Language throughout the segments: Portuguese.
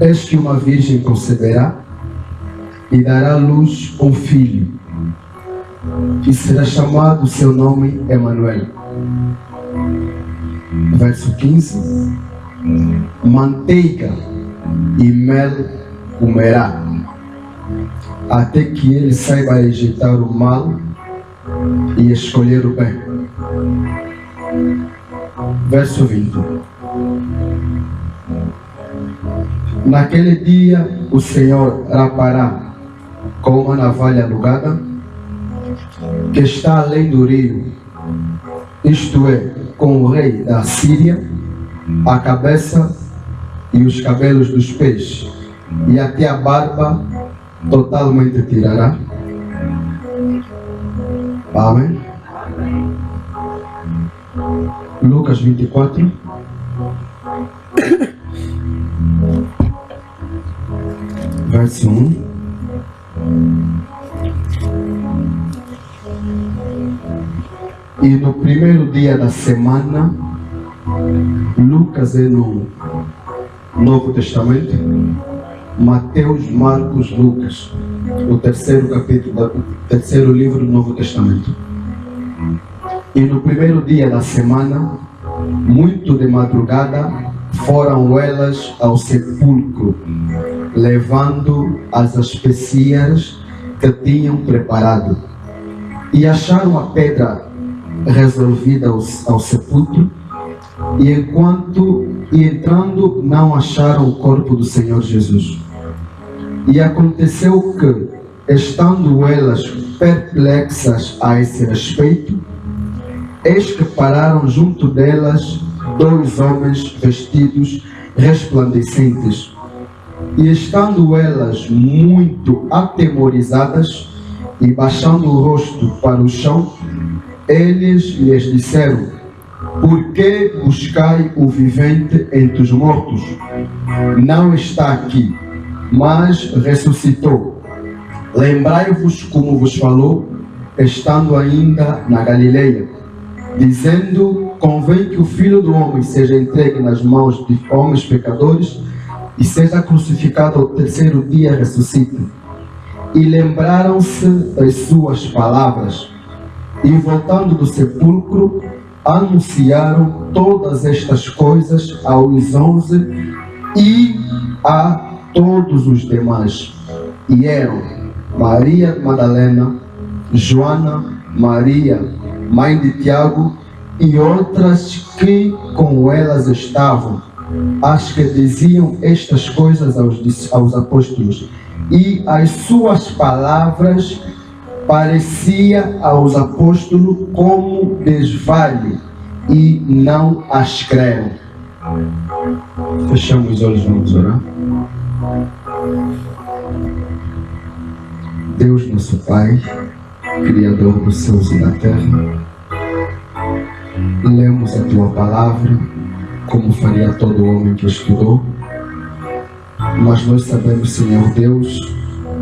Eis que uma virgem conceberá e dará à luz um filho, e será chamado seu nome Emanuel. Verso 15. Manteiga e mel comerá, até que ele saiba rejeitar o mal e escolher o bem. Verso 20. Naquele dia o Senhor rapará com uma navalha alugada que está além do rio, isto é, com o rei da Síria, a cabeça e os cabelos dos pés, e até a barba totalmente tirará. Amém. Lucas 24. Verso 1. E no primeiro dia da semana, Lucas é no Novo Testamento, Mateus, Marcos, Lucas, o terceiro capítulo, o terceiro livro do Novo Testamento. E no primeiro dia da semana, muito de madrugada, foram elas ao sepulcro, levando as especiarias que tinham preparado. E acharam a pedra resolvida ao sepulcro, e entrando não acharam o corpo do Senhor Jesus. E aconteceu que, estando elas perplexas a esse respeito, eis que pararam junto delas 2 homens vestidos resplandecentes. E estando elas muito atemorizadas e baixando o rosto para o chão, eles lhes disseram: por que buscai o vivente entre os mortos? Não está aqui, mas ressuscitou. Lembrai-vos como vos falou, estando ainda na Galileia, dizendo: convém que o Filho do Homem seja entregue nas mãos de homens pecadores e seja crucificado ao terceiro dia ressuscite. E lembraram-se das suas palavras, e voltando do sepulcro, anunciaram todas estas coisas aos 11 e a todos os demais. E eram Maria Madalena, Joana, Maria, mãe de Tiago, e outras que com elas estavam, as que diziam estas coisas aos apóstolos. E as suas palavras parecia aos apóstolos como desvalho, e não as creram. Fechamos os olhos, vamos orar. Deus nosso Pai, Criador dos céus e da terra, lemos a Tua palavra como faria todo homem que estudou, mas nós sabemos, Senhor Deus,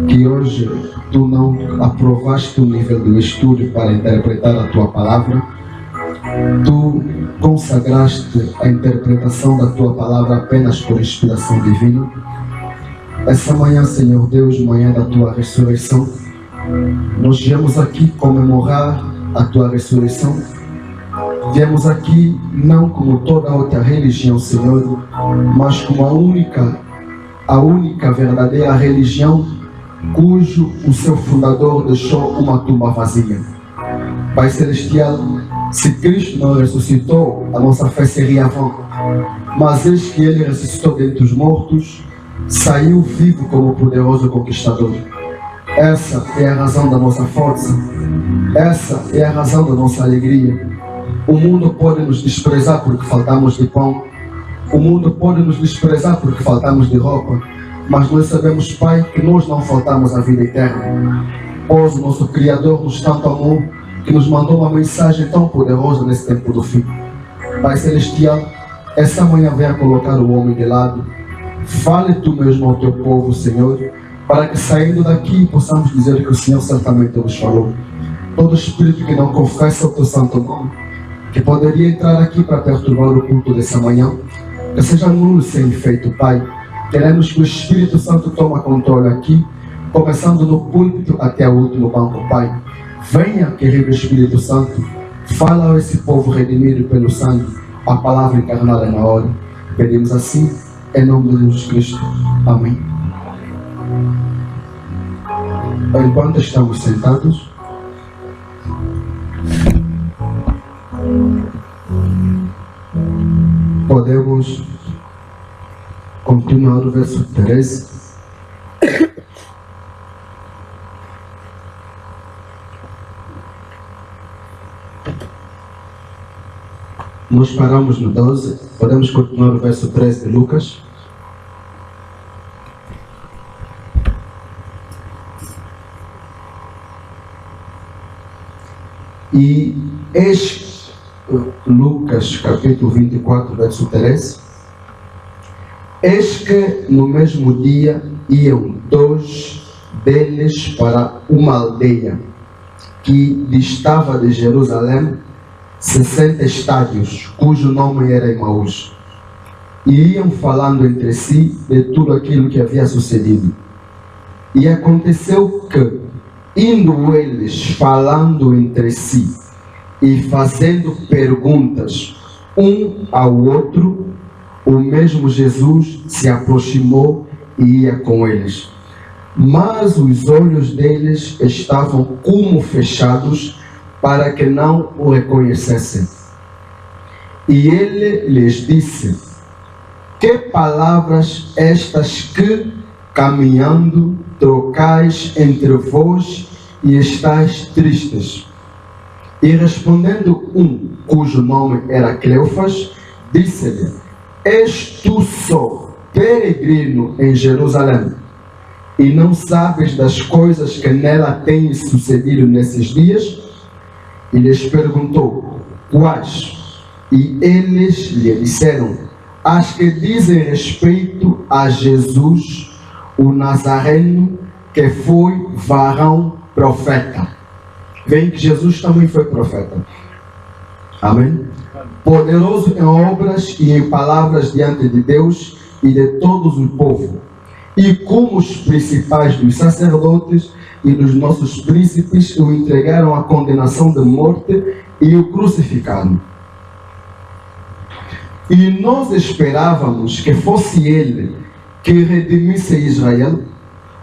que hoje Tu não aprovaste o nível do estudo para interpretar a Tua palavra. Tu consagraste a interpretação da Tua palavra apenas por inspiração divina. Essa manhã, Senhor Deus, manhã da Tua ressurreição, nós viemos aqui comemorar a Tua ressurreição. Viemos aqui não como toda outra religião, Senhor, mas como a única verdadeira religião cujo o seu fundador deixou uma tumba vazia. Pai Celestial, se Cristo não ressuscitou, a nossa fé seria vã. Mas eis que Ele ressuscitou dentre os mortos, saiu vivo como poderoso conquistador. Essa é a razão da nossa força. Essa é a razão da nossa alegria. O mundo pode nos desprezar porque faltamos de pão. O mundo pode nos desprezar porque faltamos de roupa. Mas nós sabemos, Pai, que nós não faltamos a vida eterna. Pois o nosso Criador nos tanto amou, que nos mandou uma mensagem tão poderosa nesse tempo do fim. Pai Celestial, essa manhã venha colocar o homem de lado. Fale Tu mesmo ao Teu povo, Senhor, para que saindo daqui possamos dizer que o Senhor certamente nos falou. Todo espírito que não confessa o Teu santo nome, que poderia entrar aqui para perturbar o culto dessa manhã, que seja nulo sem efeito, Pai. Queremos que o Espírito Santo tome controle aqui, começando no púlpito até o último banco, Pai. Venha, querido Espírito Santo, fala a esse povo redimido pelo sangue, a palavra encarnada na hora. Pedimos assim, em nome de Jesus Cristo. Amém. Enquanto estamos sentados, podemos continuar o verso 13. Nós paramos no 12, podemos continuar o verso 13 de Lucas. E Lucas capítulo 24, verso 13. Eis que no mesmo dia iam 2 deles para uma aldeia que distava de Jerusalém 60 estádios, cujo nome era Emaús, e iam falando entre si de tudo aquilo que havia sucedido. E aconteceu que, indo eles falando entre si e fazendo perguntas um ao outro, o mesmo Jesus se aproximou e ia com eles. Mas os olhos deles estavam como fechados, para que não o reconhecessem. E ele lhes disse: que palavras estas que, caminhando, trocais entre vós e estáis tristes? E respondendo um, cujo nome era Cleofas, disse-lhe: és tu só peregrino em Jerusalém, e não sabes das coisas que nela têm sucedido nesses dias? E lhes perguntou: quais? E eles lhe disseram: as que dizem respeito a Jesus, o Nazareno, que foi varão profeta. Vem que Jesus também foi profeta. Amém? Poderoso em obras e em palavras diante de Deus e de todos o povo. E como os principais dos sacerdotes e dos nossos príncipes o entregaram à condenação de morte e o crucificaram. E nós esperávamos que fosse ele que redimisse Israel,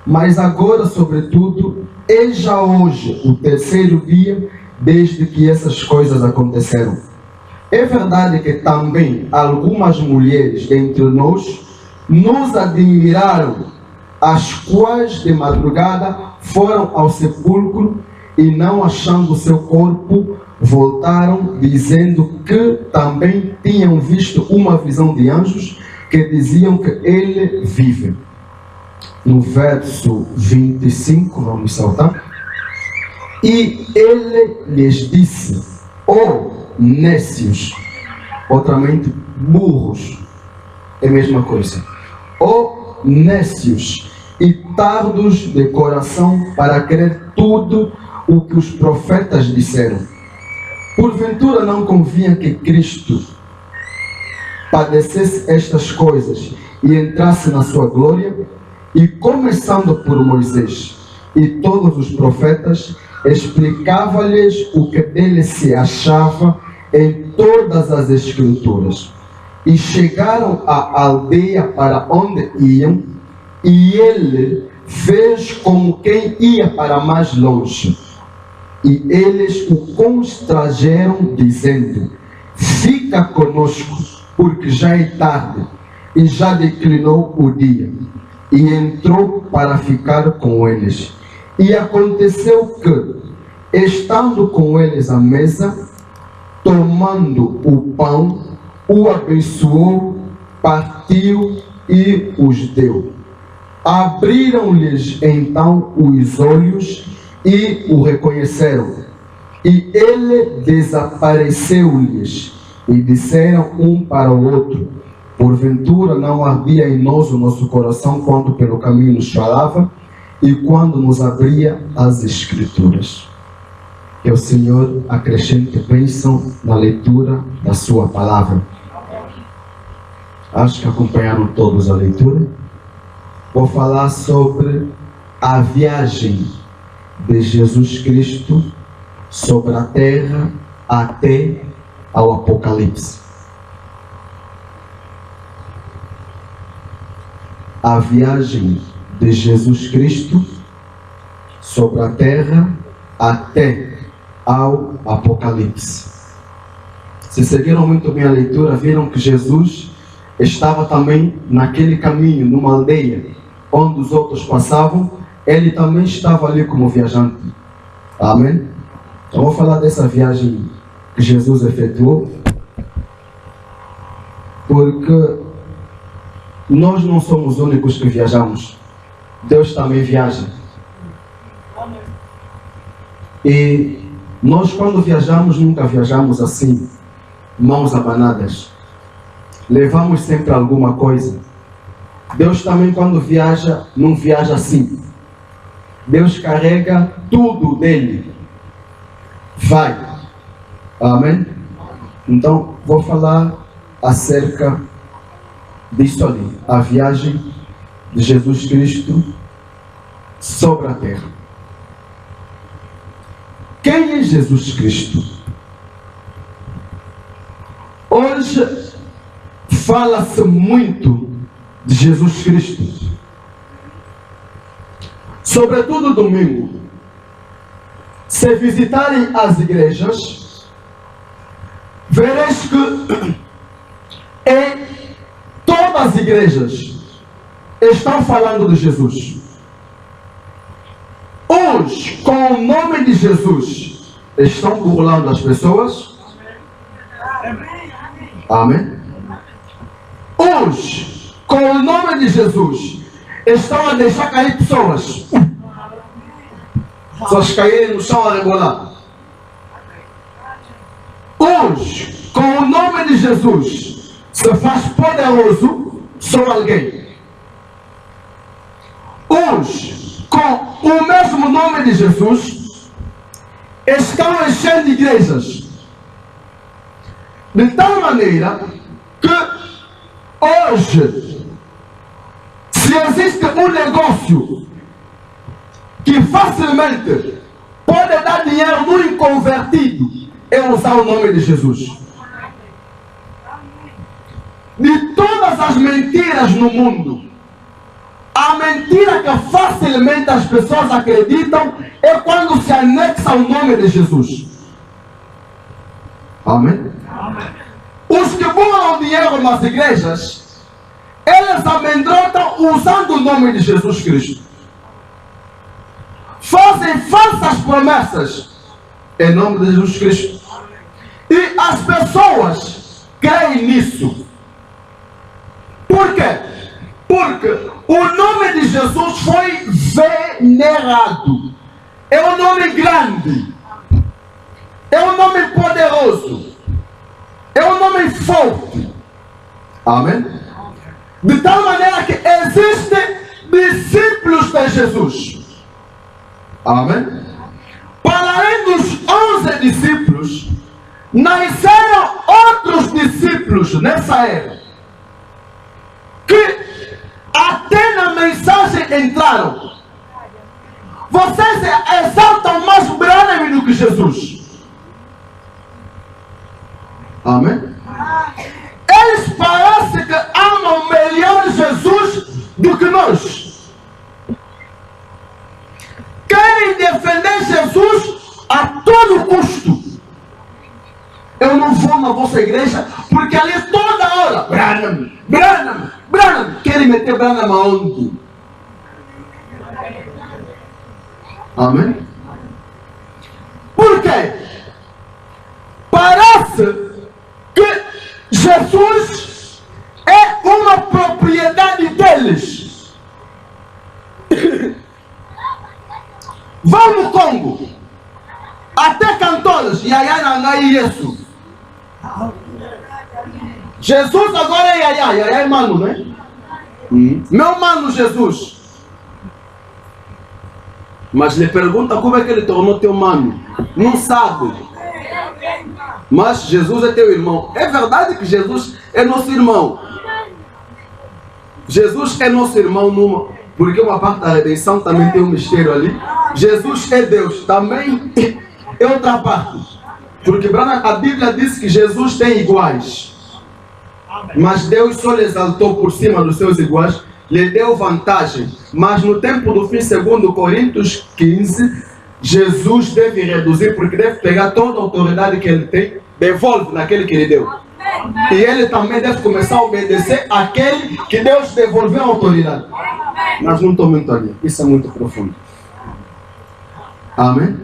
mas agora, sobretudo, é já hoje o terceiro dia desde que essas coisas aconteceram. É verdade que também algumas mulheres dentre nós nos admiraram, as quais de madrugada foram ao sepulcro e, não achando o seu corpo, voltaram dizendo que também tinham visto uma visão de anjos que diziam que ele vive. No verso 25, vamos saltar. E ele lhes disse: ó nécios, outramente burros, é a mesma coisa. Ó nécios e tardos de coração para crer tudo o que os profetas disseram. Porventura não convinha que Cristo padecesse estas coisas e entrasse na sua glória? E começando por Moisés e todos os profetas, explicava-lhes o que dele se achava em todas as escrituras. E chegaram à aldeia para onde iam, e ele fez como quem ia para mais longe. E eles o constrangeram, dizendo: fica conosco, porque já é tarde, e já declinou o dia. E entrou para ficar com eles. E aconteceu que, estando com eles à mesa, tomando o pão, o abençoou, partiu e os deu. Abriram-lhes então os olhos e o reconheceram. E ele desapareceu-lhes, e disseram um para o outro: porventura não havia em nós o nosso coração quando pelo caminho nos falava e quando nos abria as Escrituras? Que o Senhor acrescente bênção na leitura da sua palavra. Acho que acompanharam todos a leitura. vou falar sobre a viagem de Jesus Cristo sobre a terra até ao Apocalipse. A viagem de Jesus Cristo sobre a terra até ao Apocalipse. Se seguiram muito bem a leitura, viram que Jesus estava também naquele caminho, numa aldeia onde os outros passavam, ele também estava ali como viajante. Amém? Eu vou falar dessa viagem que Jesus efetuou, porque nós não somos os únicos que viajamos. Deus também viaja. E nós, quando viajamos, nunca viajamos assim, mãos abanadas. Levamos sempre alguma coisa. Deus também, quando viaja, não viaja assim. Deus carrega tudo dele. Vai. Amém? Então, vou falar acerca disso ali. A viagem de Jesus Cristo sobre a terra. Quem é Jesus Cristo? Hoje fala-se muito de Jesus Cristo. Sobretudo domingo. Se visitarem as igrejas, vereis que em todas as igrejas estão falando de Jesus. Uns, com o nome de Jesus, estão burlando as pessoas. Amém? Uns, com o nome de Jesus, estão a deixar cair pessoas. Pessoas caírem no chão a rebolar. Uns, com o nome de Jesus, se faz poderoso sobre alguém. Uns, com o mesmo nome de Jesus, estão enchendo igrejas. De tal maneira que hoje, se existe um negócio que facilmente pode dar dinheiro no inconvertido, é usar o nome de Jesus. De todas as mentiras no mundo, a mentira que facilmente as pessoas acreditam é quando se anexa ao nome de Jesus. Amém? Amém. Os que burlam dinheiro nas igrejas, eles amedrontam usando o nome de Jesus Cristo. Fazem falsas promessas em nome de Jesus Cristo. E as pessoas creem nisso. Por quê? Porque o nome de Jesus foi venerado. É um nome grande. É um nome poderoso. É um nome forte. Amém? De tal maneira que existem discípulos de Jesus. Amém? Para além dos 11 discípulos, nasceram outros discípulos nessa era, que até na mensagem entraram. Vocês exaltam mais Branham do que Jesus. Amém? Eles parecem que amam melhor Jesus do que nós. Querem defender Jesus a todo custo. Eu não vou na vossa igreja porque ali toda hora Branham, Branham, Branham. Querem meter Branham aonde? Amém? Por quê? Parece que Jesus é uma propriedade deles. Vão no Congo, até cantores, Yaya Nangai isso. Jesus agora é Yaya, Yaya é mano, né? Meu mano Jesus. Mas lhe pergunta como é que ele tornou teu mano. Não sabe. Mas Jesus é teu irmão. É verdade que Jesus é nosso irmão. Jesus é nosso irmão porque uma parte da redenção também tem um mistério ali. Jesus é Deus, também é outra parte. Porque a Bíblia diz que Jesus tem iguais. Mas Deus só lhe exaltou por cima dos seus iguais, lhe deu vantagem. Mas no tempo do fim, segundo Coríntios 15, Jesus deve reduzir, porque deve pegar toda a autoridade que ele tem, devolve naquele que lhe deu. E ele também deve começar a obedecer àquele que Deus devolveu a autoridade. Mas não estou muito ali, isso é muito profundo. Amém?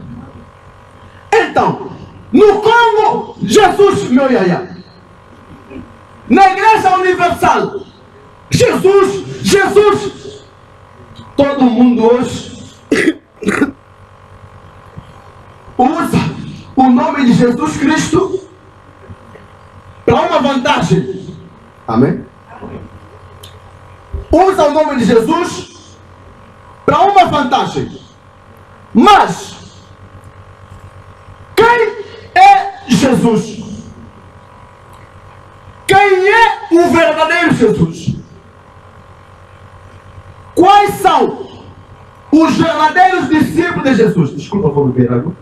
Então, no Congo, Jesus, meu iaia. Na Igreja Universal, Jesus. Todo mundo hoje usa o nome de Jesus Cristo para uma vantagem. Amém? Usa o nome de Jesus para uma vantagem. Mas quem é Jesus? Quem é o verdadeiro Jesus? Quais são os verdadeiros discípulos de Jesus? Desculpa, vou beber água.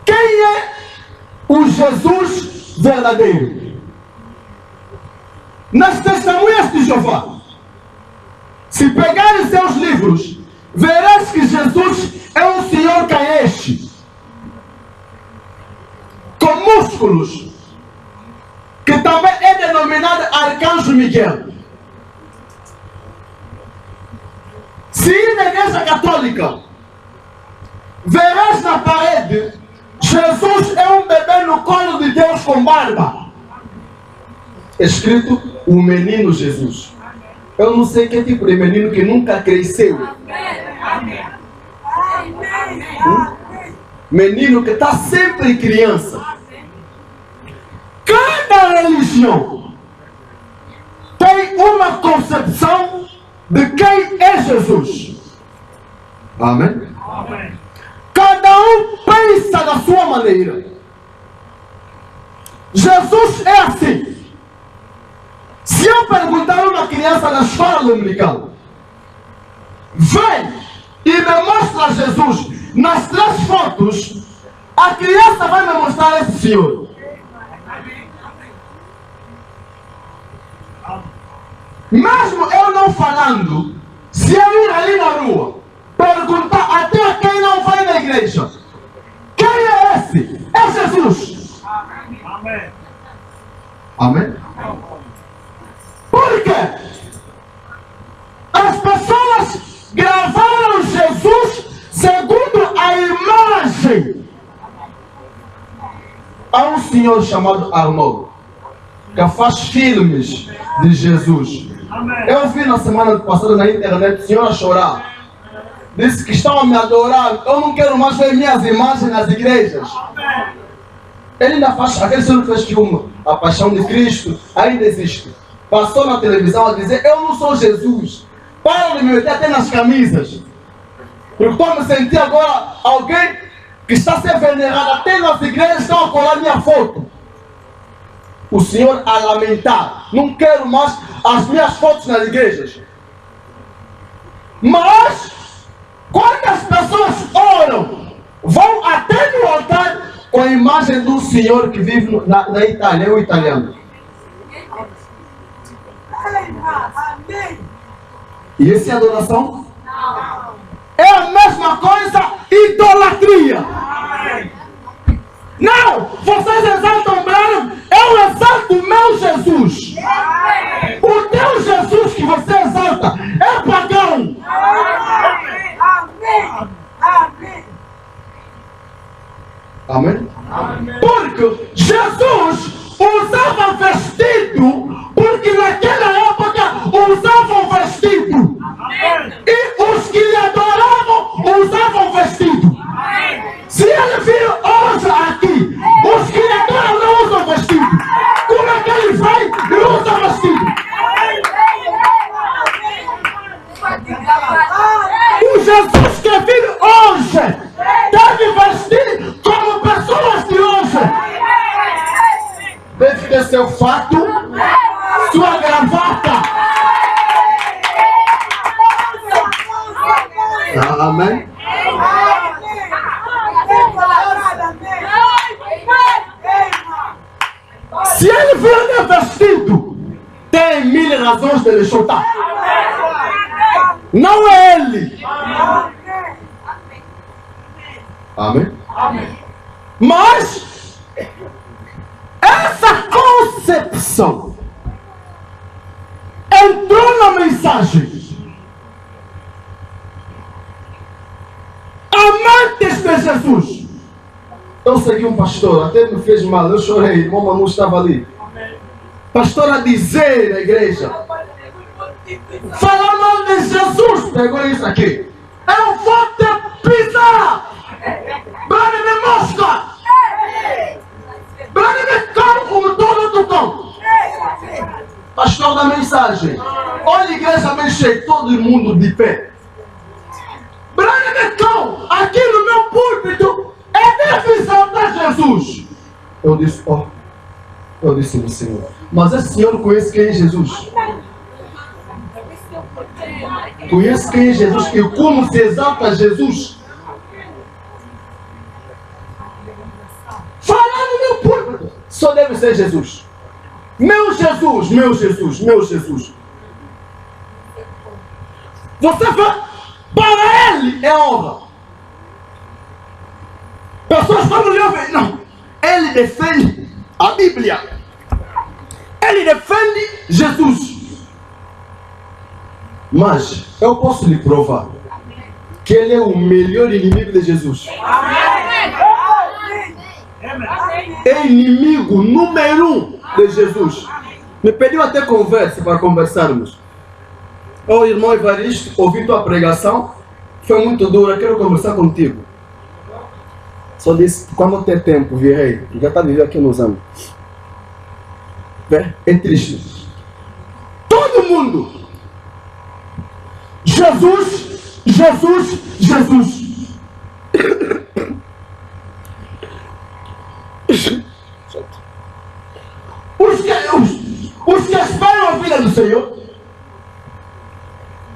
Quem é o Jesus verdadeiro? Nas testemunhas de Jeová, se pegares seus livros, verás que Jesus é um senhor caeste, com músculos, que também é denominado Arcanjo Miguel. Se ir na Igreja Católica, verás na parede, Jesus é um bebê no colo de Deus com barba. Escrito, o menino Jesus. Eu não sei que tipo de menino que nunca cresceu. Menino que está sempre criança. Cada religião tem uma concepção de quem é Jesus. Amém? Cada um pensa da sua maneira. Jesus é assim. Se eu perguntar a uma criança na escola dominical, vem e me mostra Jesus nas 3 fotos, a criança vai me mostrar esse senhor. Mesmo eu não falando, se eu ir ali na rua, perguntar até quem não vai na igreja, quem é esse? É Jesus. Amém. Amém? Por quê? As pessoas gravaram Jesus segundo a imagem. Há um senhor chamado Arnold que faz filmes de Jesus. Eu vi na semana passada na internet o senhor a chorar. Disse que estão a me adorar. Eu não quero mais ver minhas imagens nas igrejas. Ele ainda faz, aquele senhor que fez filme A Paixão de Cristo, ainda existe. Passou na televisão a dizer, eu não sou Jesus. Para de me meter até nas camisas. Porque estou me sentindo agora alguém que está sendo venerado. Até nas igrejas estão a colar minha foto. O Senhor a lamentar. Não quero mais as minhas fotos nas igrejas. Mas, quando as pessoas oram, vão até no altar com a imagem do Senhor que vive na Itália, é o italiano. E essa é adoração? Não. É a mesma coisa, idolatria. Não! Vocês exaltam Branham, eu exalto o meu Jesus. O teu Jesus que você exalta é pagão. Amém? Amém? Porque Jesus usava vestido, porque naquela época usavam vestido. Amém. E os que lhe adoravam usavam vestido. Amém. Se ele vir hoje aqui, os que lhe adoram não usam vestido. Como é que ele vai e usa vestido? razões de ele chutar. Não é ele. Amém? Mas essa concepção entrou na mensagem. Amantes de Jesus. Eu segui um pastor, até me fez mal, eu chorei, irmão Manu estava ali. Pastor a dizer na igreja, fala mal de Jesus, pegou isso aqui. Eu vou te pisar. Brane me mosca. Brane me cão como todo do cão. Pastor da mensagem. Olha a igreja bem cheia, todo mundo de pé. Brane me cão, aqui no meu púlpito é decisão de Jesus. Eu disse, eu disse ao Senhor, mas esse senhor conhece quem é Jesus? Conhece quem é Jesus e como se exalta Jesus? Falar no meu púlpito só deve ser Jesus. Meu Jesus, meu Jesus, meu Jesus. Você vai, para ele é honra. Pessoas quando lhe ouvem, não. Ele defende a Bíblia. Ele defende Jesus. Mas eu posso lhe provar que ele é o melhor inimigo de Jesus. É inimigo número 1 de Jesus. Me pediu até conversa para conversarmos. O irmão Evaristo, ouvi tua pregação, foi muito dura, quero conversar contigo. Só disse, quando ter tempo, virei, já está vivendo aqui nos anos. É triste. Todo mundo. Jesus, Jesus, Jesus. Os que esperam a vida do Senhor,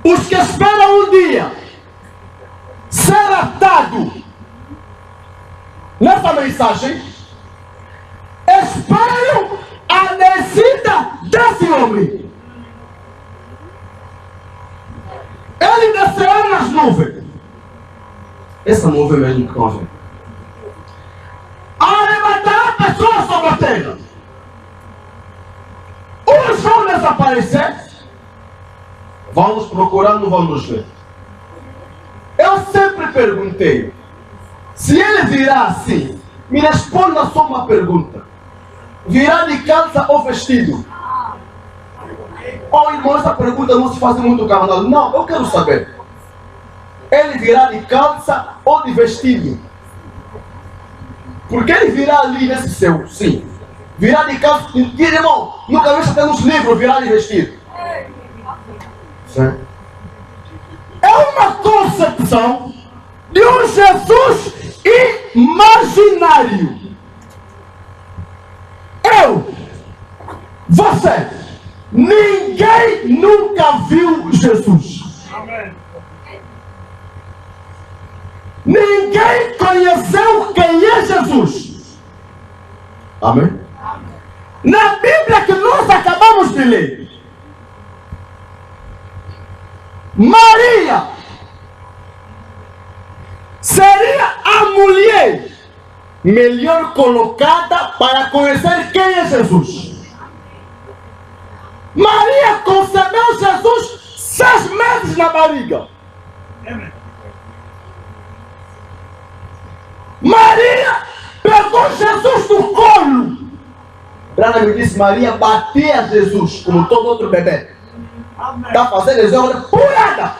os que esperam um dia ser atado nessa mensagem, esperam a descida desse homem. Ele descerá nas nuvens. Essa nuvem mesmo que nós vemos. Arrebatará pessoas sobre a terra. Uns vão desaparecer, vão nos procurar, não vão nos ver. Eu sempre perguntei, se ele virá assim, me responda só uma pergunta. Virá de calça ou vestido? Oh, irmão, essa pergunta não se faz muito carnal. Não, eu quero saber. Ele virá de calça ou de vestido? Porque ele virá ali nesse céu, sim. Virá de calça. Irmão, nunca vi até nos livros virar de vestido. Sim. É uma concepção de um Jesus imaginário. Eu, você, ninguém nunca viu Jesus. Amém. Ninguém conheceu quem é Jesus. Amém? Na Bíblia que nós acabamos de ler, Maria seria a mulher melhor colocada para conhecer quem é Jesus. Maria concebeu Jesus 6 meses na barriga. Maria pegou Jesus no colo. Brana me disse, Maria batia Jesus como todo outro bebê. Está fazendo exame purada.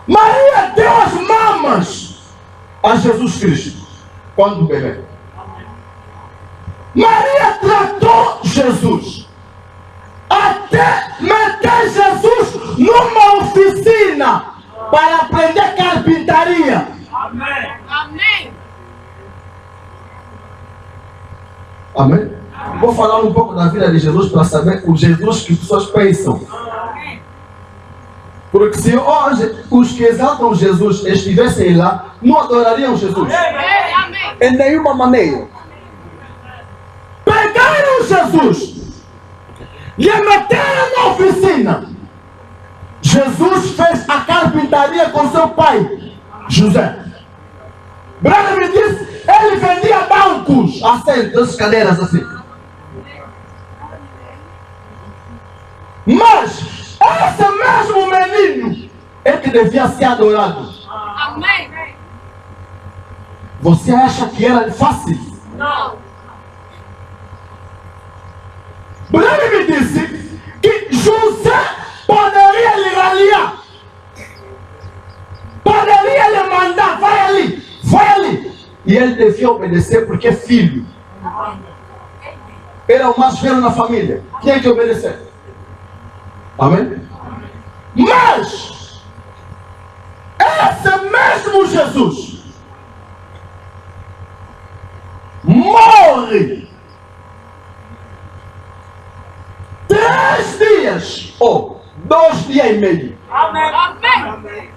Maria deu as mamas a Jesus Cristo quando bebê. Maria tratou Jesus até meter Jesus numa oficina para aprender carpintaria. Amém. Amém. Amém. Vou falar um pouco da vida de Jesus para saber o Jesus que as pessoas pensam. Porque se hoje os que exaltam Jesus estivessem lá, não adorariam Jesus. Em nenhuma maneira. Pegaram Jesus lhe meteram na oficina. Jesus fez a carpintaria com seu pai, José. Brana me disse, ele vendia bancos, assentos, cadeiras assim. Mas esse mesmo menino é que devia ser adorado. Amém. Você acha que era fácil? Não. Brana me disse que José poderia lhe raliar, poderia lhe mandar, vai ali, vai ali. E ele devia obedecer porque é filho. Era o mais velho na família, tinha que obedecer. Amém? Mas esse mesmo Jesus morre 3 dias ou 2 dias e meio. Amém. Amém.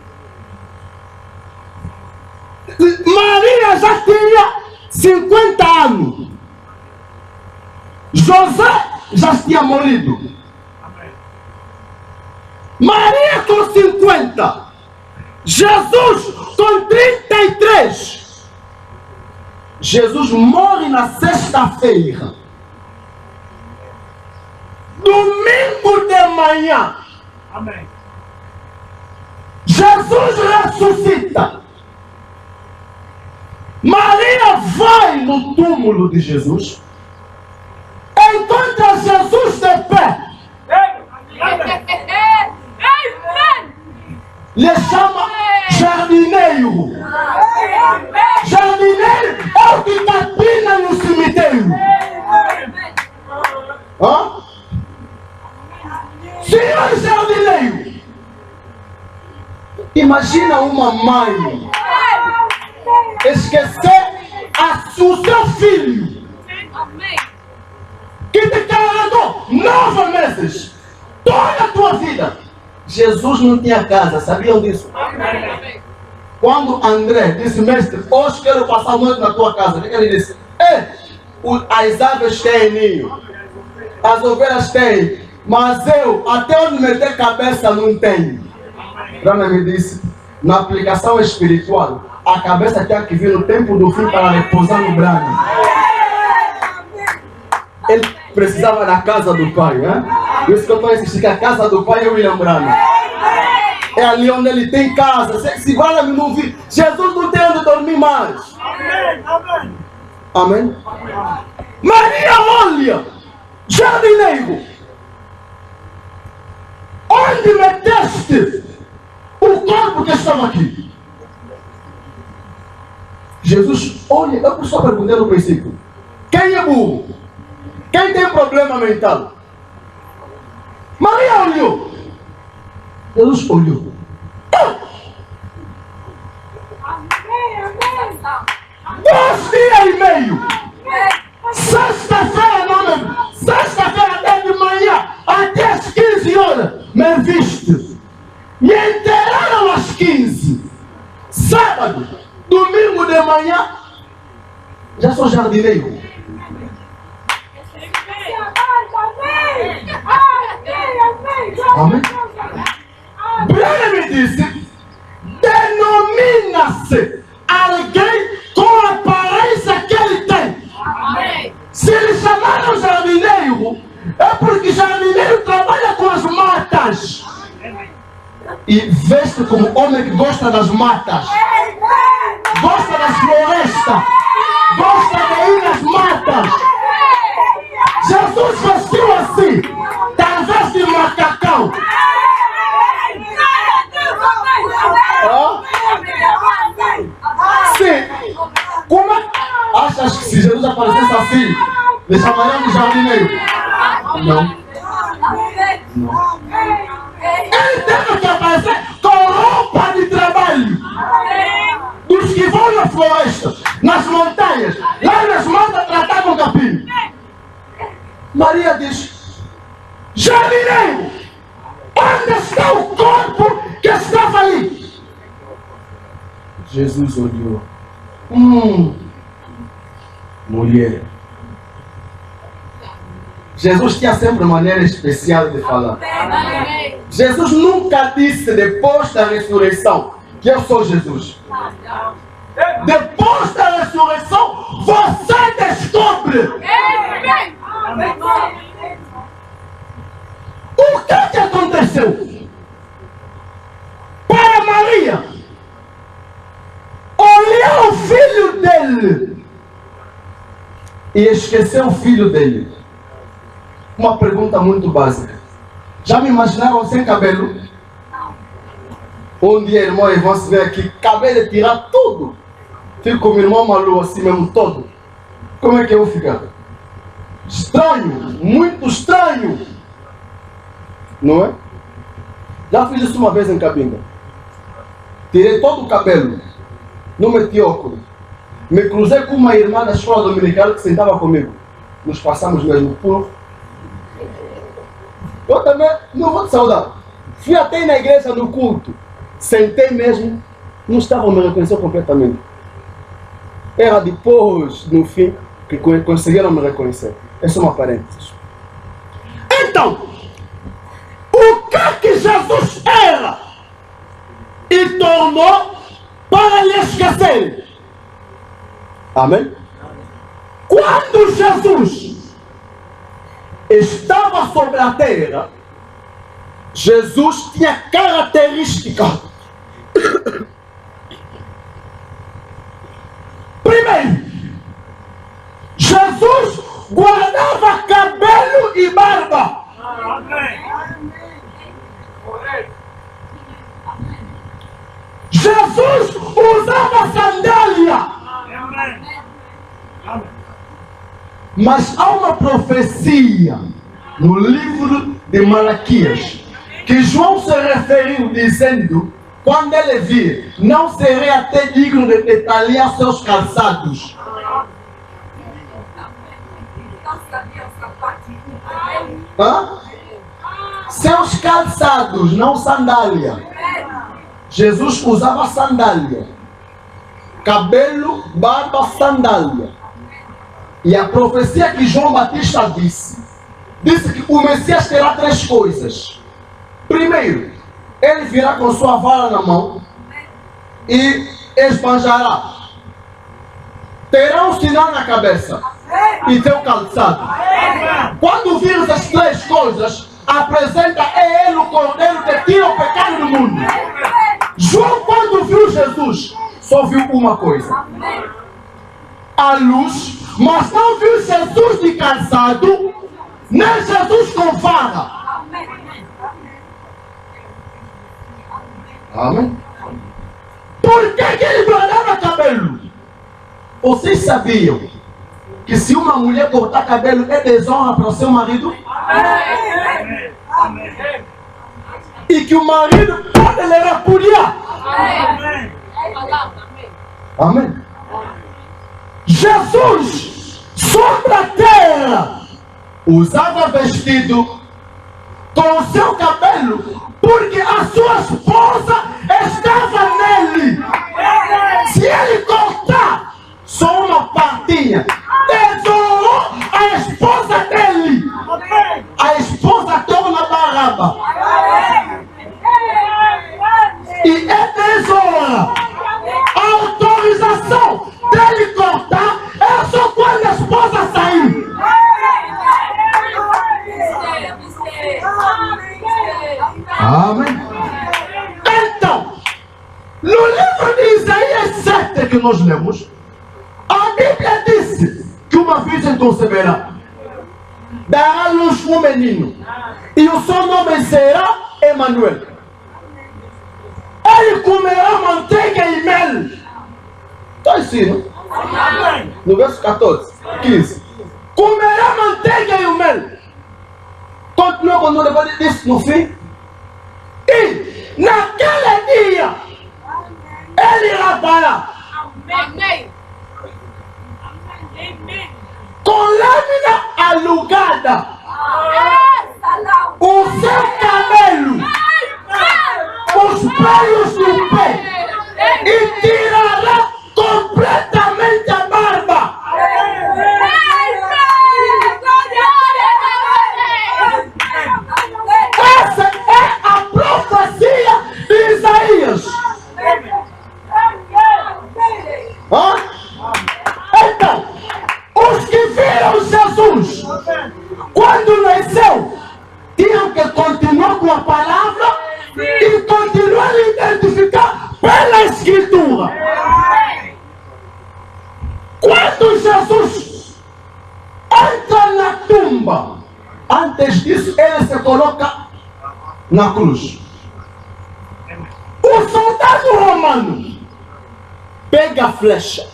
Maria já tinha 50 anos. José já tinha morrido. Maria com 50. Jesus com 33. Jesus morre na sexta-feira. Domingo de manhã. Amém. Jesus ressuscita. Maria vai no túmulo de Jesus. Encontra Jesus de pé. Lhe chama jardineiro. Jardineiro é o que capina no cemitério. Hã? Senhor jardineiro. Imagina uma mãe esquecer o seu filho que te carregou 9 meses, toda a tua vida. Jesus não tinha casa, sabiam disso? Quando André disse, mestre, hoje quero passar a noite na tua casa, o que ele disse? As aves têm ninho, as ovelhas têm, mas eu, até onde meter cabeça, não tenho. Rana me disse, na aplicação espiritual, a cabeça tem que vir no tempo do fim para repousar no brado. Ele precisava da casa do pai, né? Por isso que eu estou insistindo que a casa do pai é William Brana. É ali onde ele tem casa. Se vai não vir, Jesus não tem onde dormir mais. Amém. Amém? Maria, olha, jardineiro, onde meteste o corpo que estava aqui? Jesus, olha, eu só perguntei no princípio, quem é burro? Quem tem problema mental? Maria olhou. Jesus olhou. 2 dias e meio. Sexta-feira, não, sexta-feira até de manhã, até às 15 horas, me viste. Me enterraram às 15. Sábado, domingo de manhã, já sou jardineiro. Amém? Brana me disse, denomina-se alguém com a aparência que ele tem. Amém. Se ele chamaram jardineiro, é porque jardineiro trabalha com as matas. E veste como homem que gosta das matas. Gosta das florestas. Gosta de ir nas matas. Jesus vestiu assim, talvez de macacão. Sim. Como é? Achas que se Jesus aparecesse assim, lhe chamariam de jardineiro? Não. Ele teve que aparecer com roupa de trabalho. Dos que vão na floresta, nas montanhas, lá nas matas tratar com capim. Maria diz, jardineiro, onde está o corpo que estava ali? Jesus olhou. Mulher, Jesus tinha sempre maneira especial de falar. Amém. Jesus nunca disse depois da ressurreição que eu sou Jesus. Depois da ressurreição, você descobre. Amém. O que aconteceu? Para Maria, olhar o filho dele e esquecer o filho dele. Uma pergunta muito básica. Já me imaginaram sem cabelo? Um dia, irmão, e vão se ver aqui, cabelo é tirar tudo. Fico com meu irmão maluco assim mesmo todo. Como é que eu vou ficar? Estranho, muito estranho. Não é? Já fiz isso uma vez em Cabinda. Tirei todo o cabelo. Não meti óculos. Me cruzei com uma irmã da escola dominical que sentava comigo. Nos passamos mesmo por. Eu também não vou te saudar. Fui até na igreja no culto. Sentei mesmo. Não estavam me reconhecendo completamente. Era depois, no fim, que conseguiram me reconhecer. É só uma parênteses. Então, o que Jesus era e tornou para lhe esquecer? Amém? Quando Jesus estava sobre a terra, Jesus tinha característica. Primeiro, Jesus guardava cabelo e barba. Jesus usava sandália. Mas há uma profecia no livro de Malaquias que João se referiu dizendo: quando ele vir, não serei até digno de detalhar seus calçados. Hã? Seus calçados, não sandália. Jesus usava sandália. Cabelo, barba, sandália. E a profecia que João Batista disse que o Messias terá três coisas. Primeiro, ele virá com sua vara na mão e esbanjará. Terá um sinal na cabeça e teu calçado. Quando vires as três coisas, apresenta a ele o cordeiro que tira o pecado do mundo. João, quando viu Jesus, só viu uma coisa: a luz, mas não viu Jesus de calçado, nem Jesus com vara. Amém? Por que ele guardava cabelo? Vocês sabiam que se uma mulher cortar cabelo é desonra para o seu marido? E que o marido pode lhe repudiar? Amém? Jesus, sobre a terra, usava vestido com o seu cabelo, porque a sua esposa estava nele. Se ele cortar só uma partinha, desonrou a esposa dele. A esposa torna baraba. E é desonra. A autorização dele cortar é só quando a esposa sair. Amém? Então, no livro de Isaías 7 que nós lemos, a Bíblia disse que uma virgem conceberá, dará à luz um menino, e o seu nome será Emanuel. Ele comerá manteiga e mel. Está assim, não? No verso 14, 15. Comerá manteiga e o mel. Continua quando ele disse no fim. E naquele dia ele lavará. Amém. Com lâmina alugada o seu cabelo, os pelos do pé, e tirará completamente a barba. continuar com a palavra e continuar a identificar pela Escritura. Quando Jesus entra na tumba, antes disso ele se coloca na cruz. O soldado romano pega a flecha,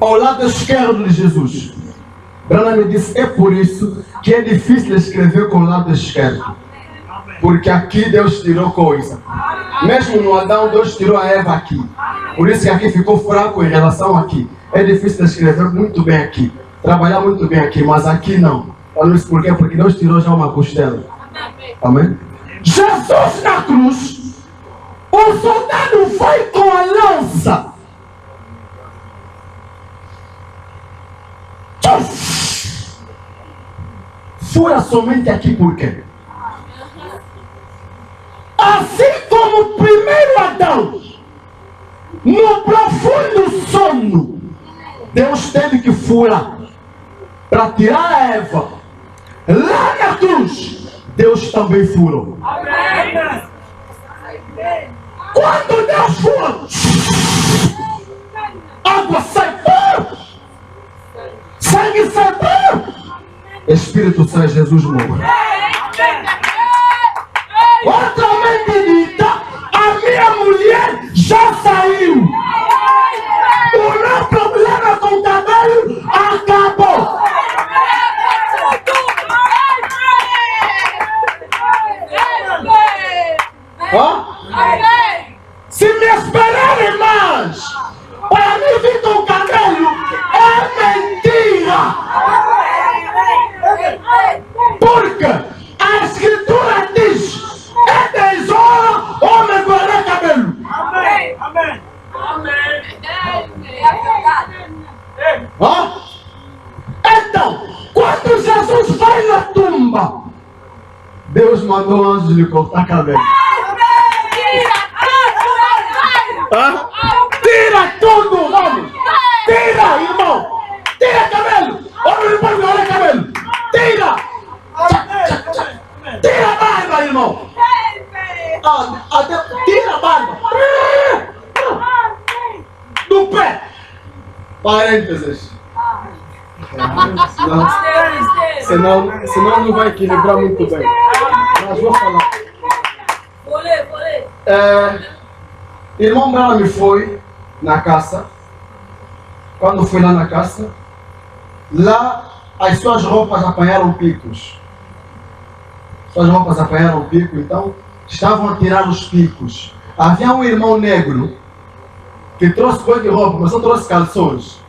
ao lado esquerdo de Jesus. Branham me disse, é por isso que é difícil escrever com o lado esquerdo. Porque aqui Deus tirou coisa. Mesmo no Adão, Deus tirou a Eva aqui. Por isso que aqui ficou fraco em relação aqui. É difícil escrever muito bem aqui. Trabalhar muito bem aqui, mas aqui não. Olha isso por quê? Porque Deus tirou já uma costela. Amém? Jesus na cruz, o soldado vai com a lança. Fura somente aqui por quê? Assim como o primeiro Adão, no profundo sono, Deus teve que furar para tirar a Eva. Lá na cruz, Deus também furou. Quando Deus fura, água sai, sangue sai, Espírito sai, Jesus morre. Outra mentira, a minha mulher já saiu. O meu problema com o cabelo acabou. Se me esperarem mais para me vir com o cabelo, é mentira. Porque a Escritura diz: é 10 horas, homem guarda cabelo. Amém. Amém. Então, quando Jesus vai na tumba, Deus mandou o anjo lhe cortar cabelo. Tira tudo, vamos! Tira, irmão! Tira cabelo! Homem não pode guardar cabelo! Tira! Tira a barba, irmão! Tira a barba! Do pé! Parênteses. Senão não vai equilibrar muito bem. Mas vou falar. Irmão Branham foi na caça. Quando foi lá na caça, lá as suas roupas apanharam picos. Suas roupas apanharam pico, então estavam a tirar os picos. Havia um irmão negro que trouxe coisa de roupa, mas só trouxe calções.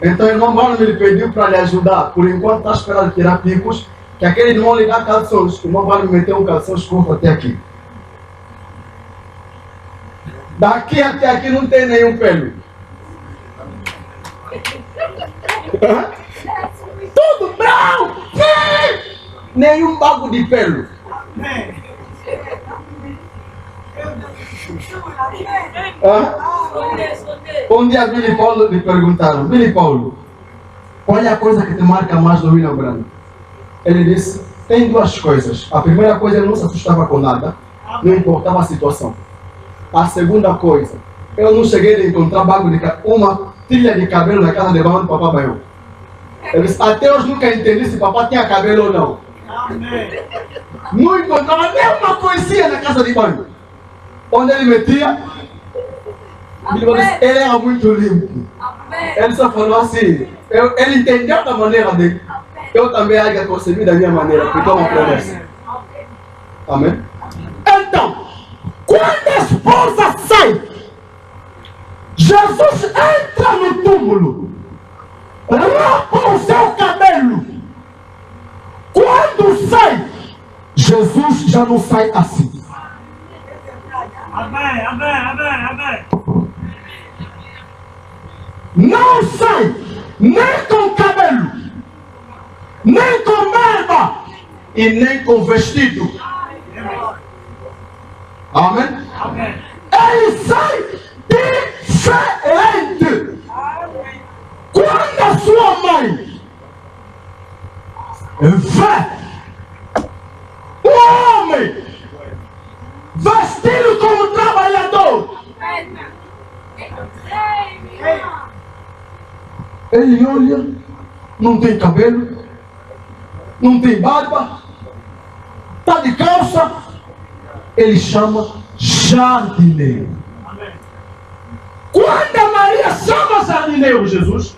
Então o irmão Branham lhe pediu para lhe ajudar. Por enquanto está esperando tirar picos, que aquele irmão lhe dá calções. O irmão Branham meteu um calção curto até aqui. Daqui até aqui não tem nenhum pelo. Tudo branco! Nenhum bago de pelo. Um dia Billy Paulo lhe perguntaram: Billy Paulo, qual é a coisa que te marca mais do William Branham? Ele disse: tem duas coisas. A primeira coisa, ele não se assustava com nada, não importava a situação. A segunda coisa, eu não cheguei a encontrar uma trilha de cabelo na casa de banho do papai banhou. Ele disse: até hoje nunca entendi se papai tinha cabelo ou não. Amém. Não encontrava nem uma coisinha na casa de banho. Onde ele metia, ele era muito limpo. Ele só falou assim, ele entendeu da maneira dele. Eu também ainda concebi da minha maneira, porque é uma promessa. Amém? Então, quando a esposa sai, Jesus entra no túmulo, rapa o seu cabelo. Quando sai, Jesus já não sai assim. Amém, amém, amém, amém. Não sai nem com cabelo, nem com barba e nem com vestido. Amém? Amém. Ele sai diferente. Quando a sua mãe vê o homem vestido como trabalhador. Ele olha, não tem cabelo, não tem barba, está de calça. Ele chama jardineiro. Quando a Maria chama jardineiro Jesus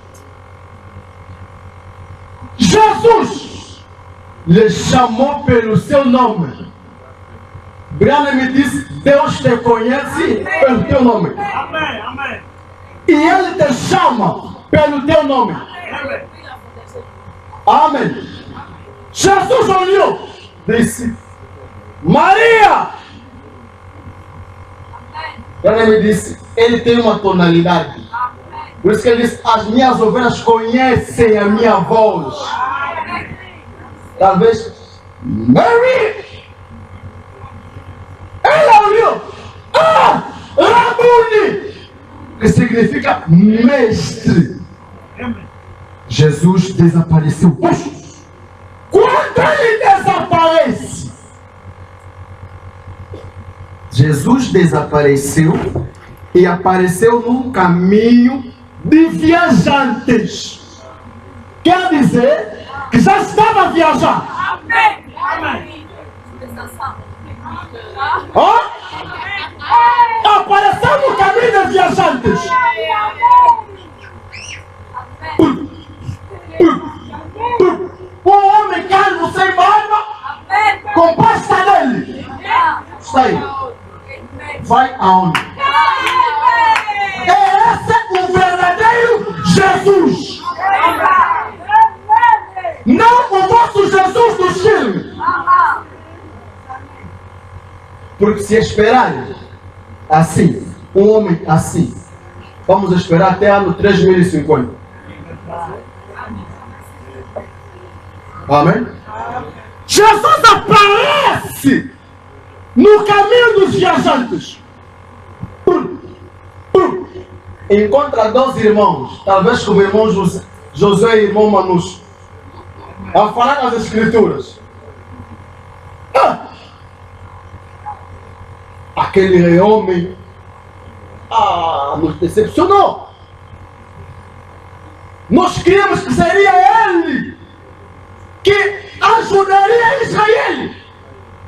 lhe chamou pelo seu nome. Briana me disse: Deus te conhece pelo teu nome. Amém, amém. E Ele te chama pelo teu nome. Amém. Amém. Jesus olhou, disse: Maria. Briana me disse: Ele tem uma tonalidade. Por isso que ele disse: as minhas ovelhas conhecem a minha voz. Talvez Mary. Ela olhou: ah, Rabuni, que significa mestre. Jesus desapareceu. Quando ele desaparece, Jesus desapareceu e apareceu num caminho de viajantes. Quer dizer que já estava a viajar. Amém. Amém. Apareceu no caminho de viajantes. O homem calvo sem barba, com pasta dele. Está aí. Vai aonde? Esse é o verdadeiro Jesus. Não o vosso Jesus dos filmes. Porque se esperarem assim, um homem assim, vamos esperar até ano 3050. Amém? Jesus aparece no caminho dos viajantes. Encontra 2 irmãos, talvez como o irmão Josué e irmão Manus, a falar nas escrituras. Aquele homem nos decepcionou. Nós queríamos que seria ele que ajudaria Israel.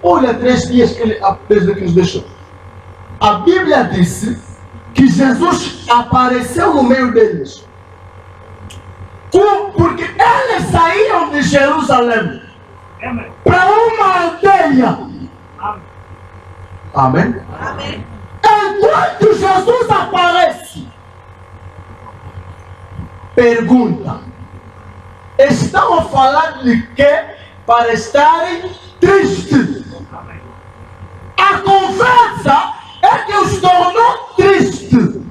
Olha, 3 dias que ele, desde que nos deixou. A Bíblia disse que Jesus apareceu no meio deles. Porque eles saíram de Jerusalém para uma aldeia. Amém? Amém. Enquanto Jesus aparece, pergunta: estão a falar de quê? Para estarem tristes. A conversa é que os tornou tristes.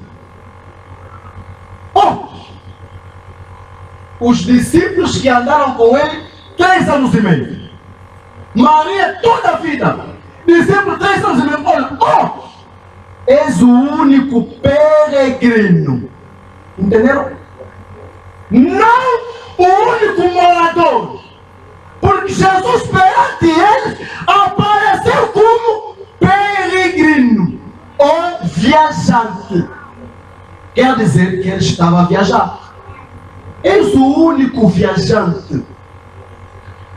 Os discípulos que andaram com ele 3 anos e meio. Maria toda a vida. Discípulo 3 anos e meio. Olha, és o único peregrino. Entenderam? Não o único morador. Porque Jesus perante ele apareceu como peregrino ou viajante. Quer dizer que ele estava a viajar. És o único viajante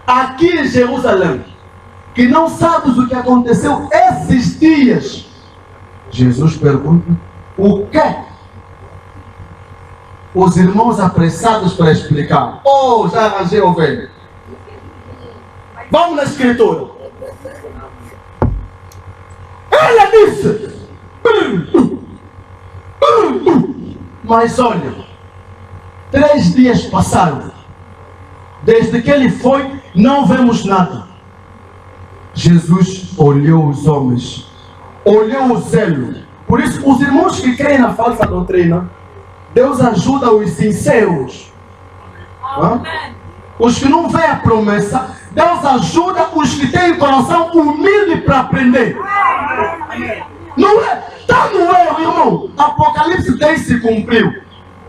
aqui em Jerusalém que não sabes o que aconteceu esses dias. Jesus pergunta: o quê? Os irmãos apressados para explicar: já arranjei ovelha. Vamos na escritura. Ela disse: mas olha, 3 dias passaram. Desde que ele foi, não vemos nada. Jesus olhou os homens, olhou o zelo. Por isso, os irmãos que creem na falsa doutrina, Deus ajuda os sinceros. Os que não veem a promessa, Deus ajuda os que têm o coração humilde para aprender. Não é? Está no erro, irmão. Apocalipse 10 se cumpriu.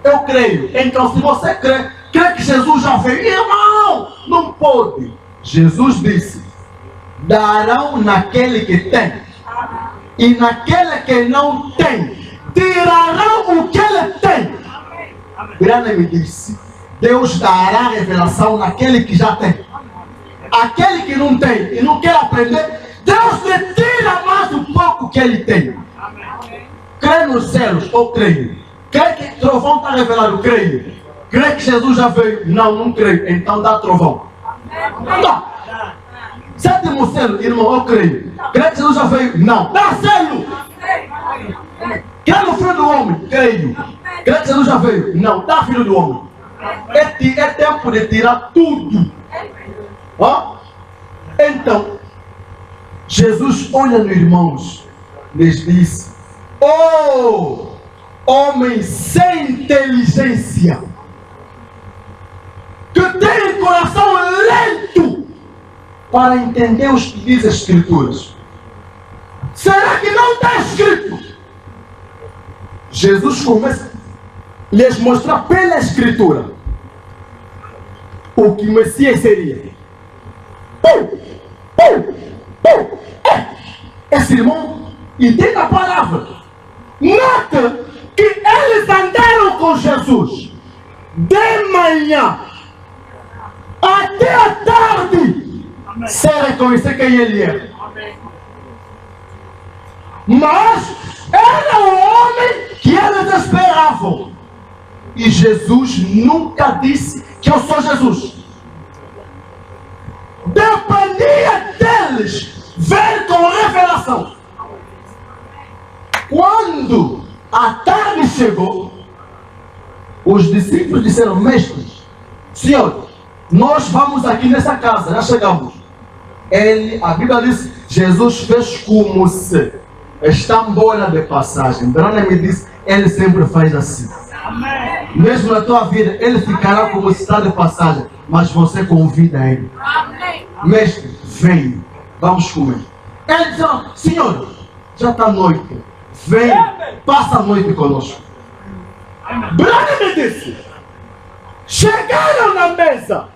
Eu creio. Então, se você crê que Jesus já veio, irmão, não pode. Jesus disse: darão naquele que tem, e naquele que não tem, tirarão o que ele tem. Grande me disse: Deus dará revelação naquele que já tem. Aquele que não tem e não quer aprender, Deus lhe tira mais um pouco que ele tem. Crê nos céus ou creio? Crê que trovão está revelado? Creio. Crê que Jesus já veio? Não, não creio. Então dá trovão. Não. Sétimo selo, irmão, eu creio. Crê que Jesus já veio? Não. Dá selo. Crê no Filho do Homem? Creio. Crê que Jesus já veio? Não. Dá Filho do Homem. É tempo de tirar tudo. Ó. Então, Jesus olha nos irmãos, lhes diz: oh, homens sem inteligência, que tem coração lento para entender os que diz as Escrituras. Será que não está escrito? Jesus começa a lhes mostrar pela Escritura o que o Messias seria. Esse irmão entende a palavra. Nota que eles andaram com Jesus de manhã até a tarde sem reconhecer quem ele é. Mas era o homem que eles esperavam. E Jesus nunca disse que eu sou Jesus. Dependia deles ver com revelação. Quando a tarde chegou, os discípulos disseram: mestre, Senhor, nós vamos aqui nessa casa, já chegamos. A Bíblia diz: Jesus fez como se estambola de passagem. Brana me diz: ele sempre faz assim. Amém. Mesmo na tua vida, ele ficará como se está de passagem, mas você convida ele. Amém. Mestre, vem, vamos comer. Ele diz: Senhor, já está noite, vem, passa a noite conosco. Brana me disse: chegaram na mesa,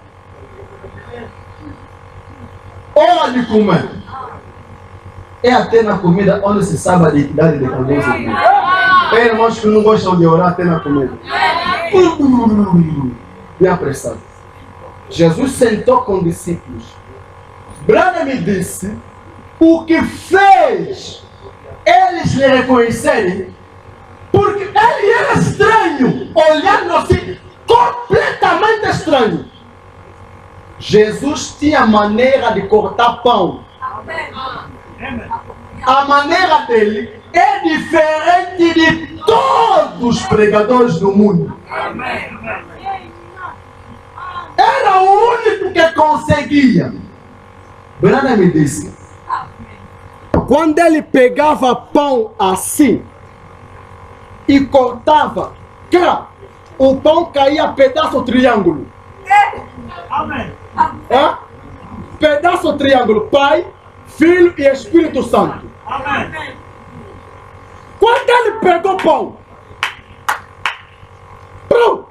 hora de comer. É até na comida onde se sabe a identidade de cada um. Tem irmãos que não gostam de orar até na comida. Bem apressado. Jesus sentou com os discípulos. Brana me disse o que fez eles lhe reconhecerem, porque ele era estranho, olhando assim, completamente estranho. Jesus tinha maneira de cortar pão. A maneira dele é diferente de todos os pregadores do mundo. Era o único que conseguia. Brana me disse: quando ele pegava pão assim e cortava, o pão caía pedaço triângulo. Amém. Pedaço triângulo, Pai, Filho e Espírito Santo. Amém. Quando ele pegou pão, pronto.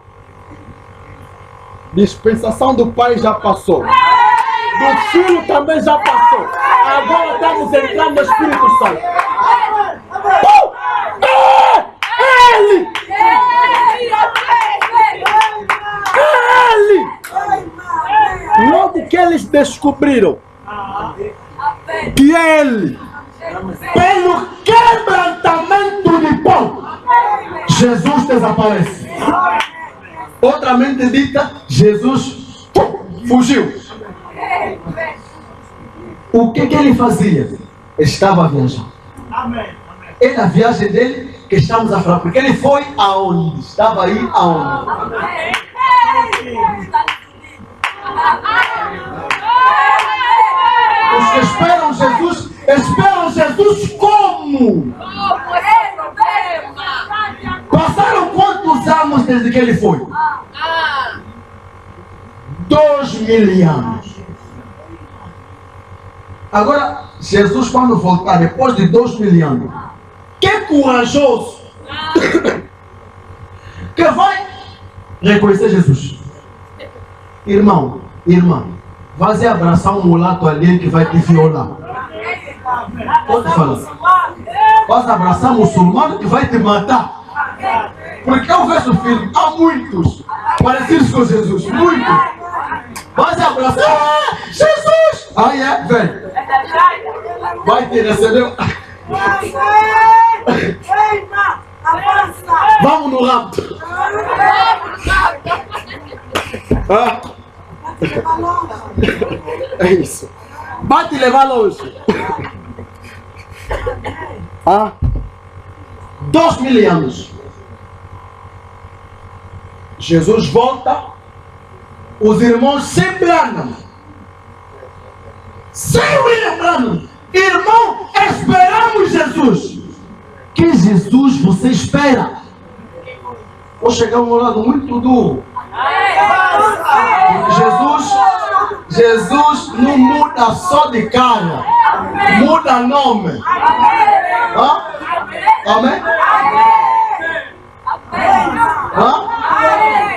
Dispensação do Pai já passou. Do Filho também já passou. Agora estamos entrando no Espírito Santo. Ele! Logo que eles descobriram que ele, pelo quebrantamento de pão, Jesus desaparece. Outramente dita, Jesus fugiu. O que ele fazia? Estava viajando. É na viagem dele que estamos a falar, porque ele foi aonde? Estava aí aonde? Os que esperam Jesus como? Passaram quantos anos desde que ele foi? 2000 anos. Agora, Jesus, quando voltar, depois de 2000 anos, que corajoso que vai reconhecer Jesus. Irmão, irmã, Vai abraçar um mulato ali que vai te violar. Pode falar. Vai abraçar um muçulmano que vai te matar. Porque eu vejo filme, há muitos parecidos com Jesus. Muitos. Vai abraçar. Ah, Jesus! Aí é, velho. Vai te receber. Vamos no rapto. Ah. É isso. Vai te levar longe. Ah. 2000 anos. Jesus volta. Os irmãos sempre andam. Sempre lembrando. Irmão, esperamos Jesus. Que Jesus você espera? Vou chegar a um lado muito duro. Jesus não muda só de cara, muda nome. Hã? Amém? Hã?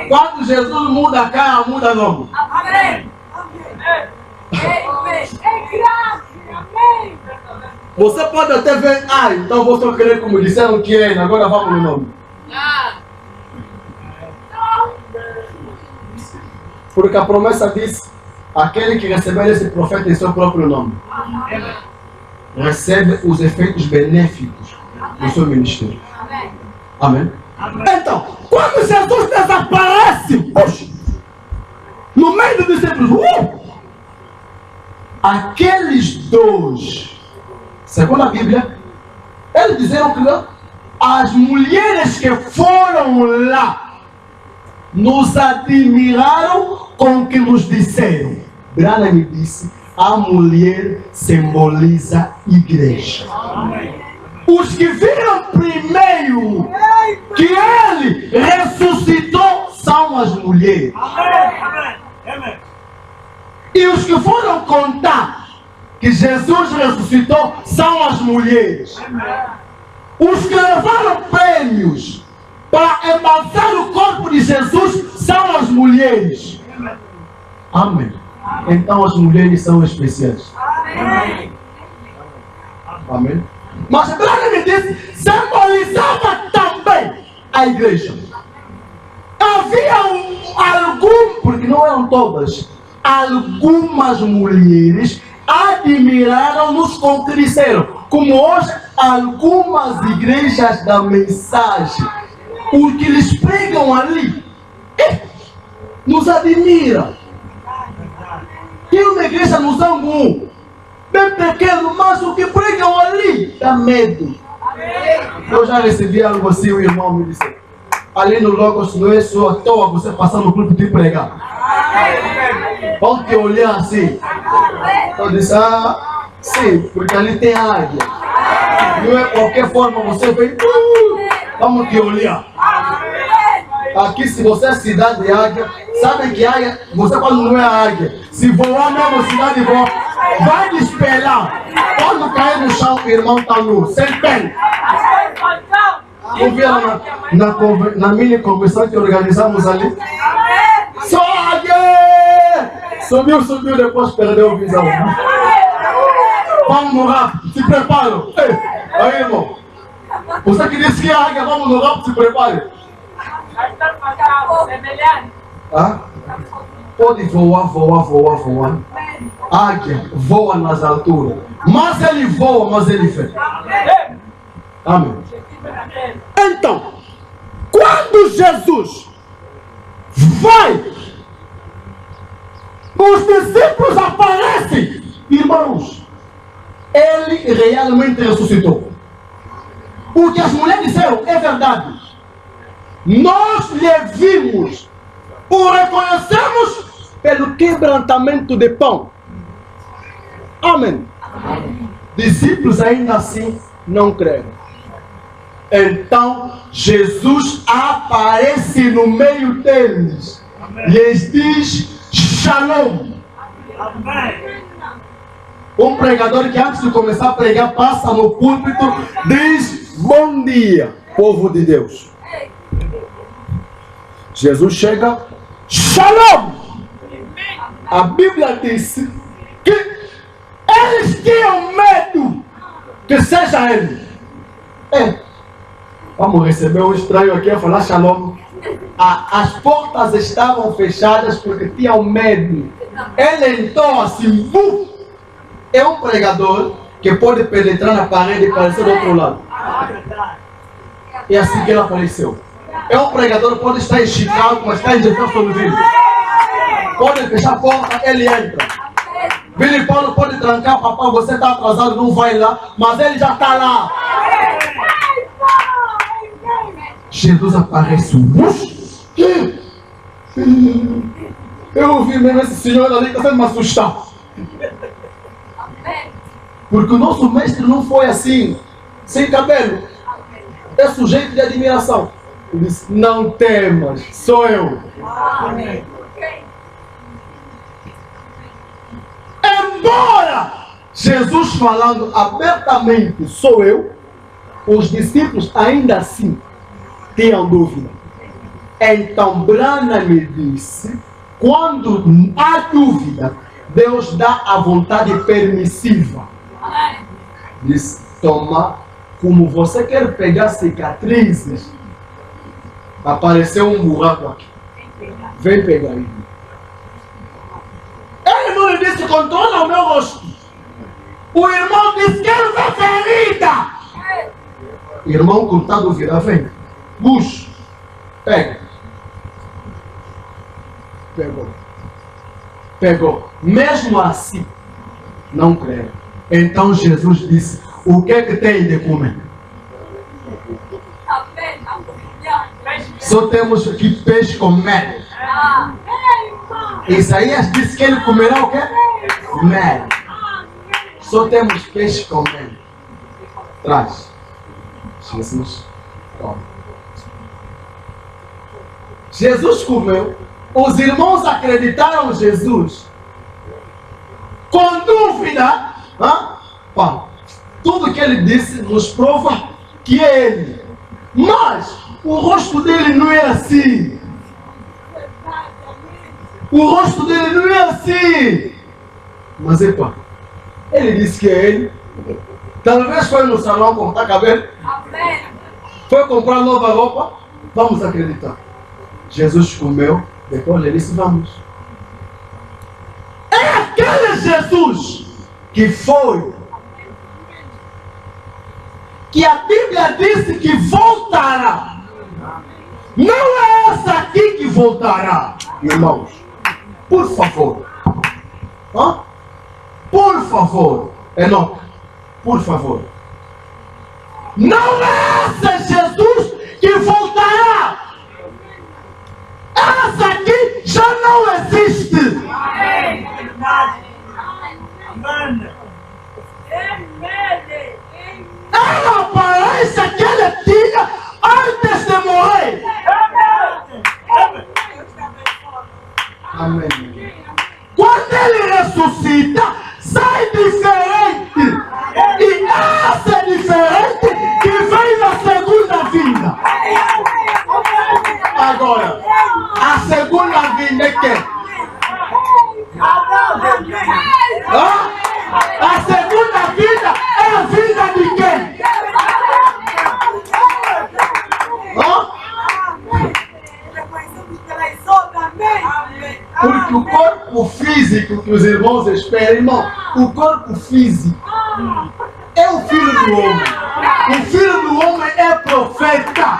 Quando Jesus muda a cara, muda nome. Você pode até ver, então vou só querer como disseram que é, agora vamos no nome. Porque a promessa diz, aquele que receber esse profeta em seu próprio nome, recebe os efeitos benéficos do seu ministério. Amém? Então, quando Jesus desaparece, puxa, no meio dos discípulos, aqueles dois, segundo a Bíblia, eles disseram que as mulheres que foram lá nos admiraram com o que nos disseram. Brana me disse, a mulher simboliza igreja. Os que viram primeiro que ele ressuscitou são as mulheres. E os que foram contar que Jesus ressuscitou são as mulheres. Os que levaram prêmios para embalsar o corpo de Jesus são as mulheres. Amém. Então as mulheres são especiais. Amém. Mas a Bíblia me diz, simbolizava também a igreja. Havia porque não eram todas, algumas mulheres admiraram-nos com o que disseram. Como hoje, algumas igrejas da mensagem, o que eles pregam ali, nos admira. Tem uma igreja no Zangu, bem pequeno, mas o que pregam ali dá medo. Eu já recebi algo assim, o irmão me disse, ali no Logos não é só à toa você passar no grupo de pregar. Vão te olhar assim. Eu disse, sim, porque ali tem águia. Não é qualquer forma você vem, vamos te olhar. Aqui, se você é cidade de águia, sabe que águia, você quando não é águia, se voar mesmo cidade voa, vai te esperar. Quando cair no chão, o irmão está nu, sem pé. Ouviram na mini convenção que organizamos ali? Só águia! Subiu, depois perdeu a visão. Vamos no rápido, se preparam. Aí, irmão. Você que disse que é águia, vamos no rápido, se prepare. Pode voar. Águia voa nas alturas. Mas ele voa, mas ele vê. Amém. Então, quando Jesus vai, os discípulos aparecem, irmãos, ele realmente ressuscitou. O que as mulheres disseram é verdade. Nós lhe vimos, o reconhecemos pelo quebrantamento de pão. Amém. Discípulos ainda assim não creram. Então Jesus aparece no meio deles. Lhes diz Shalom. Um pregador que antes de começar a pregar passa no púlpito, diz bom dia, povo de Deus. Jesus chega, Shalom. A Bíblia disse que eles tinham medo que seja ele. Vamos receber um estranho aqui a falar shalom. As portas estavam fechadas porque tinham medo. Ele entrou assim, é um pregador que pode penetrar na parede e aparecer do outro lado. E assim que ele apareceu. É um pregador que pode estar em Chicago, mas está em Jefferson Ville. Pode fechar a porta, ele entra. Billy Paulo pode trancar, papai, você está atrasado, não vai lá, mas ele já está lá. Jesus aparece. Eu ouvi mesmo esse senhor ali, está sendo me assustar. Porque o nosso mestre não foi assim, sem cabelo. É sujeito de admiração. Ele disse, não temas, sou eu. Embora Jesus falando abertamente, sou eu, os discípulos ainda assim tinham dúvida. Então Brana me disse, quando há dúvida, Deus dá a vontade permissiva. Diz, toma, como você quer pegar cicatrizes, apareceu um buraco aqui. Vem pegar ele. Ele não lhe disse, controla o meu rosto. O irmão disse, quero ver ferida. Irmão, com tá dúvida, vem. Puxa, pega. Pegou. Mesmo assim, não creio. Então Jesus disse, o que é que tem de comer? Só temos aqui peixe com mel. Isaías disse que ele comerá o quê? Mel. Só temos peixe com mel. Traz. Jesus come. Jesus comeu. Os irmãos acreditaram em Jesus. Com dúvida. Tudo que ele disse nos prova que é ele. Mas o rosto dele não é assim. O rosto dele não é assim. Mas ele disse que é ele. Talvez foi no salão cortar cabelo. Foi comprar nova roupa. Vamos acreditar. Jesus comeu. Depois ele disse, vamos. É aquele Jesus que foi. Que a Bíblia disse que voltará. Não é essa aqui que voltará. Irmãos, por favor. Por favor. Enoque, por favor. Não é esse Jesus que voltará. Essa aqui já não existe. Ela aparece que ele tinha antes de morrer. Amém. Quando ele ressuscita, sai diferente. E essa é diferente que vem na segunda vinda. Agora, a segunda vinda é quem? A segunda vinda é a vinda de quem? Porque o corpo físico que os irmãos esperam, irmão, o corpo físico é o filho do homem. O filho do homem é profeta.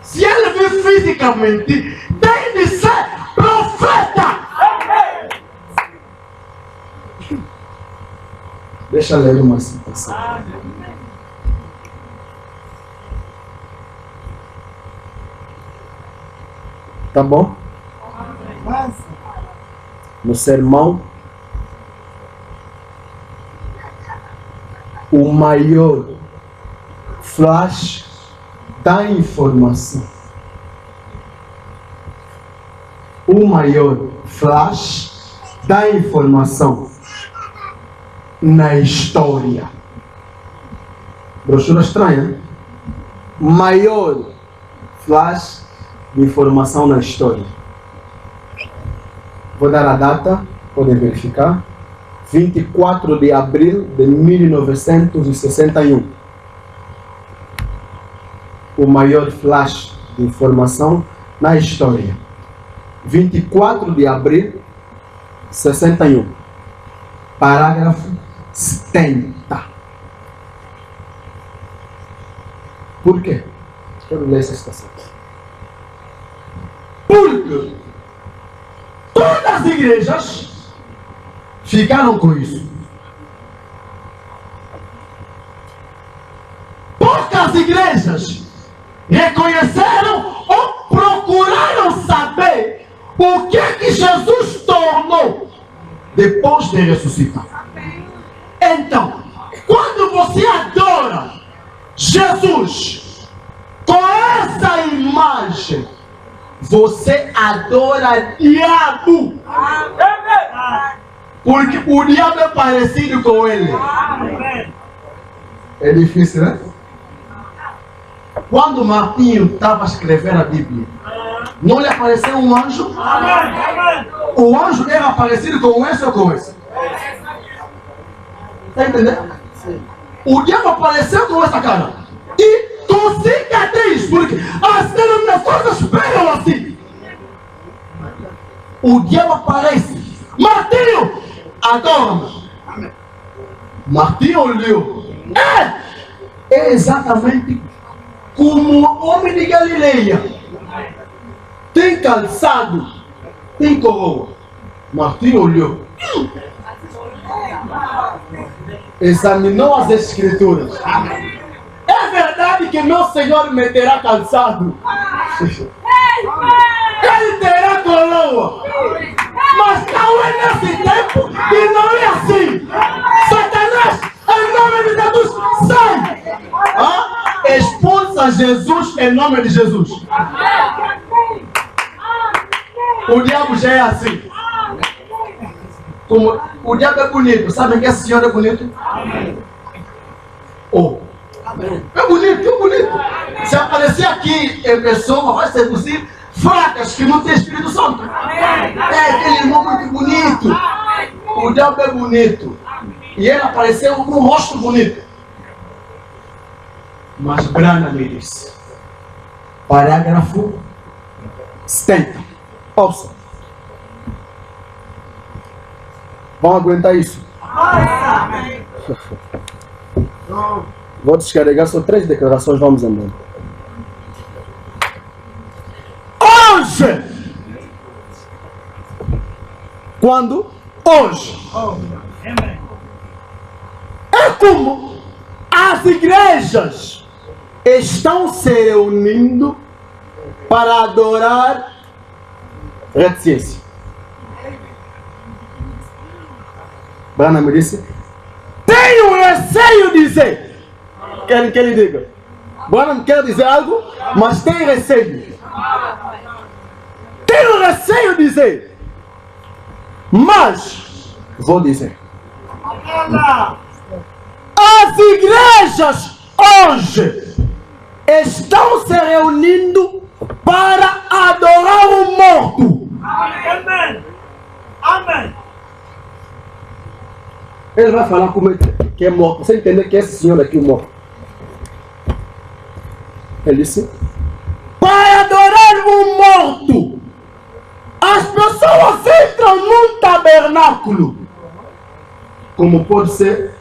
Se ele vir fisicamente, tem de ser profeta. Deixa eu ler uma citação. Tá bom? No sermão, o maior flash da informação. O maior flash da informação na história. Brochura estranha. Maior flash de informação na história. Vou dar a data, podem verificar. 24 de abril de 1961. O maior flash de informação na história. 24 de abril de 61. Parágrafo 70. Por quê? Quero ler essa citação. Porque todas as igrejas ficaram com isso. Poucas igrejas reconheceram ou procuraram saber o que Jesus tornou depois de ressuscitar. Então, quando você adora Jesus com essa imagem, você adora diabo. Porque o diabo é parecido com ele. É difícil, né? Quando Martinho estava a escrever a Bíblia, não lhe apareceu um anjo? O anjo era parecido com esse ou com esse? Está entendendo? O diabo apareceu com essa cara. E com cicatriz, porque as denominações esperam assim. O diabo aparece. Martinho, adora-me. Martinho olhou. É exatamente como o homem de Galileia. Tem calçado, tem coroa. Martinho olhou. Examinou as escrituras. É verdade que meu Senhor me terá calçado. Ele terá coroa. Mas não é nesse tempo e não é assim. Satanás, em nome de Jesus, sai. Expulsa Jesus em nome de Jesus. O diabo já é assim. Como o diabo é bonito. Sabem que esse senhor é bonito? Oh. É bonito, é bonito. Se aparecer aqui em pessoa, vai seduzir fracas que não tem Espírito Santo. É aquele irmão muito bonito. O diabo é bonito. E ele apareceu com um rosto bonito. Mas Brana me disse. Parágrafo 70. Ouça. Vão aguentar isso? Vou descarregar só 3 declarações, vamos andando. Hoje! Quando? Hoje. É como as igrejas estão se reunindo para adorar reticência. Brana me disse, tenho receio de dizer. Querem que ele diga? Brana quer dizer algo, mas tem receio. Tenho receio de dizer. Mas, vou dizer. As igrejas hoje estão se reunindo para adorar o morto. Amém. Amém. Ele vai falar como que é morto. Você entender que esse senhor aqui é morto. Ele disse, para adorar o morto, as pessoas entram num tabernáculo. Como pode ser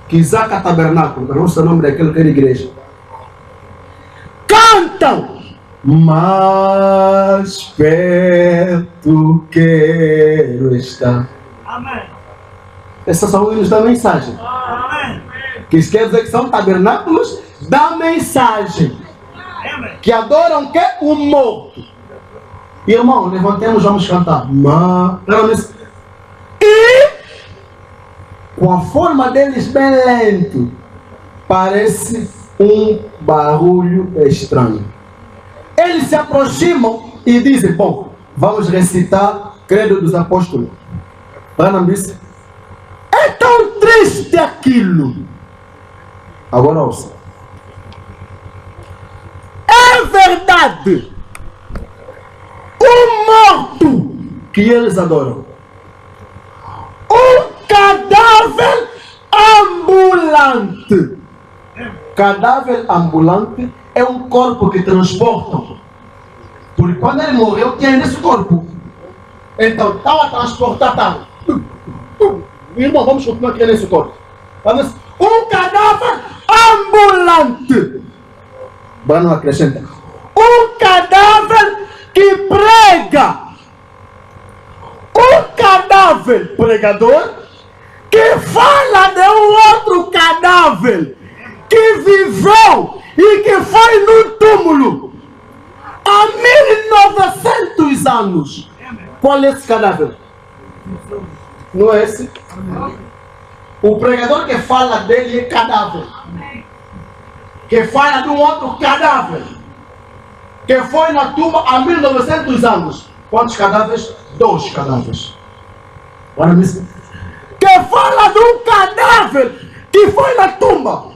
Kizaka Tabernáculo, não sei o nome daquele que era igreja. Cantam, mais perto quero estar. Amém. Essas são hinos da mensagem. Amém. Que isso quer dizer que são tabernáculos da mensagem. Que adoram o que? O morto. Irmão, levantemos, vamos cantar. E com a forma deles bem lento, parece um barulho estranho. Eles se aproximam e dizem, bom, vamos recitar Credo dos Apóstolos. Branham disse, é tão triste aquilo. Agora ouça. É verdade morto que eles adoram. Um cadáver ambulante. Cadáver ambulante é um corpo que transportam. Porque quando ele morreu, tinha nesse corpo. Então, estava a transportar, estava. Irmão, vamos continuar aqui nesse corpo. Um cadáver ambulante. Bruno acrescenta. Um cadáver que prega. Um cadáver pregador que fala de um outro cadáver que viveu e que foi no túmulo há 1900 anos. Qual é esse cadáver? Não é esse? O pregador que fala dele é cadáver. Que fala de um outro cadáver. Que foi na tumba há 1900 anos. Quantos cadáveres? 2 cadáveres. Olha mesmo. Que fala de um cadáver que foi na tumba.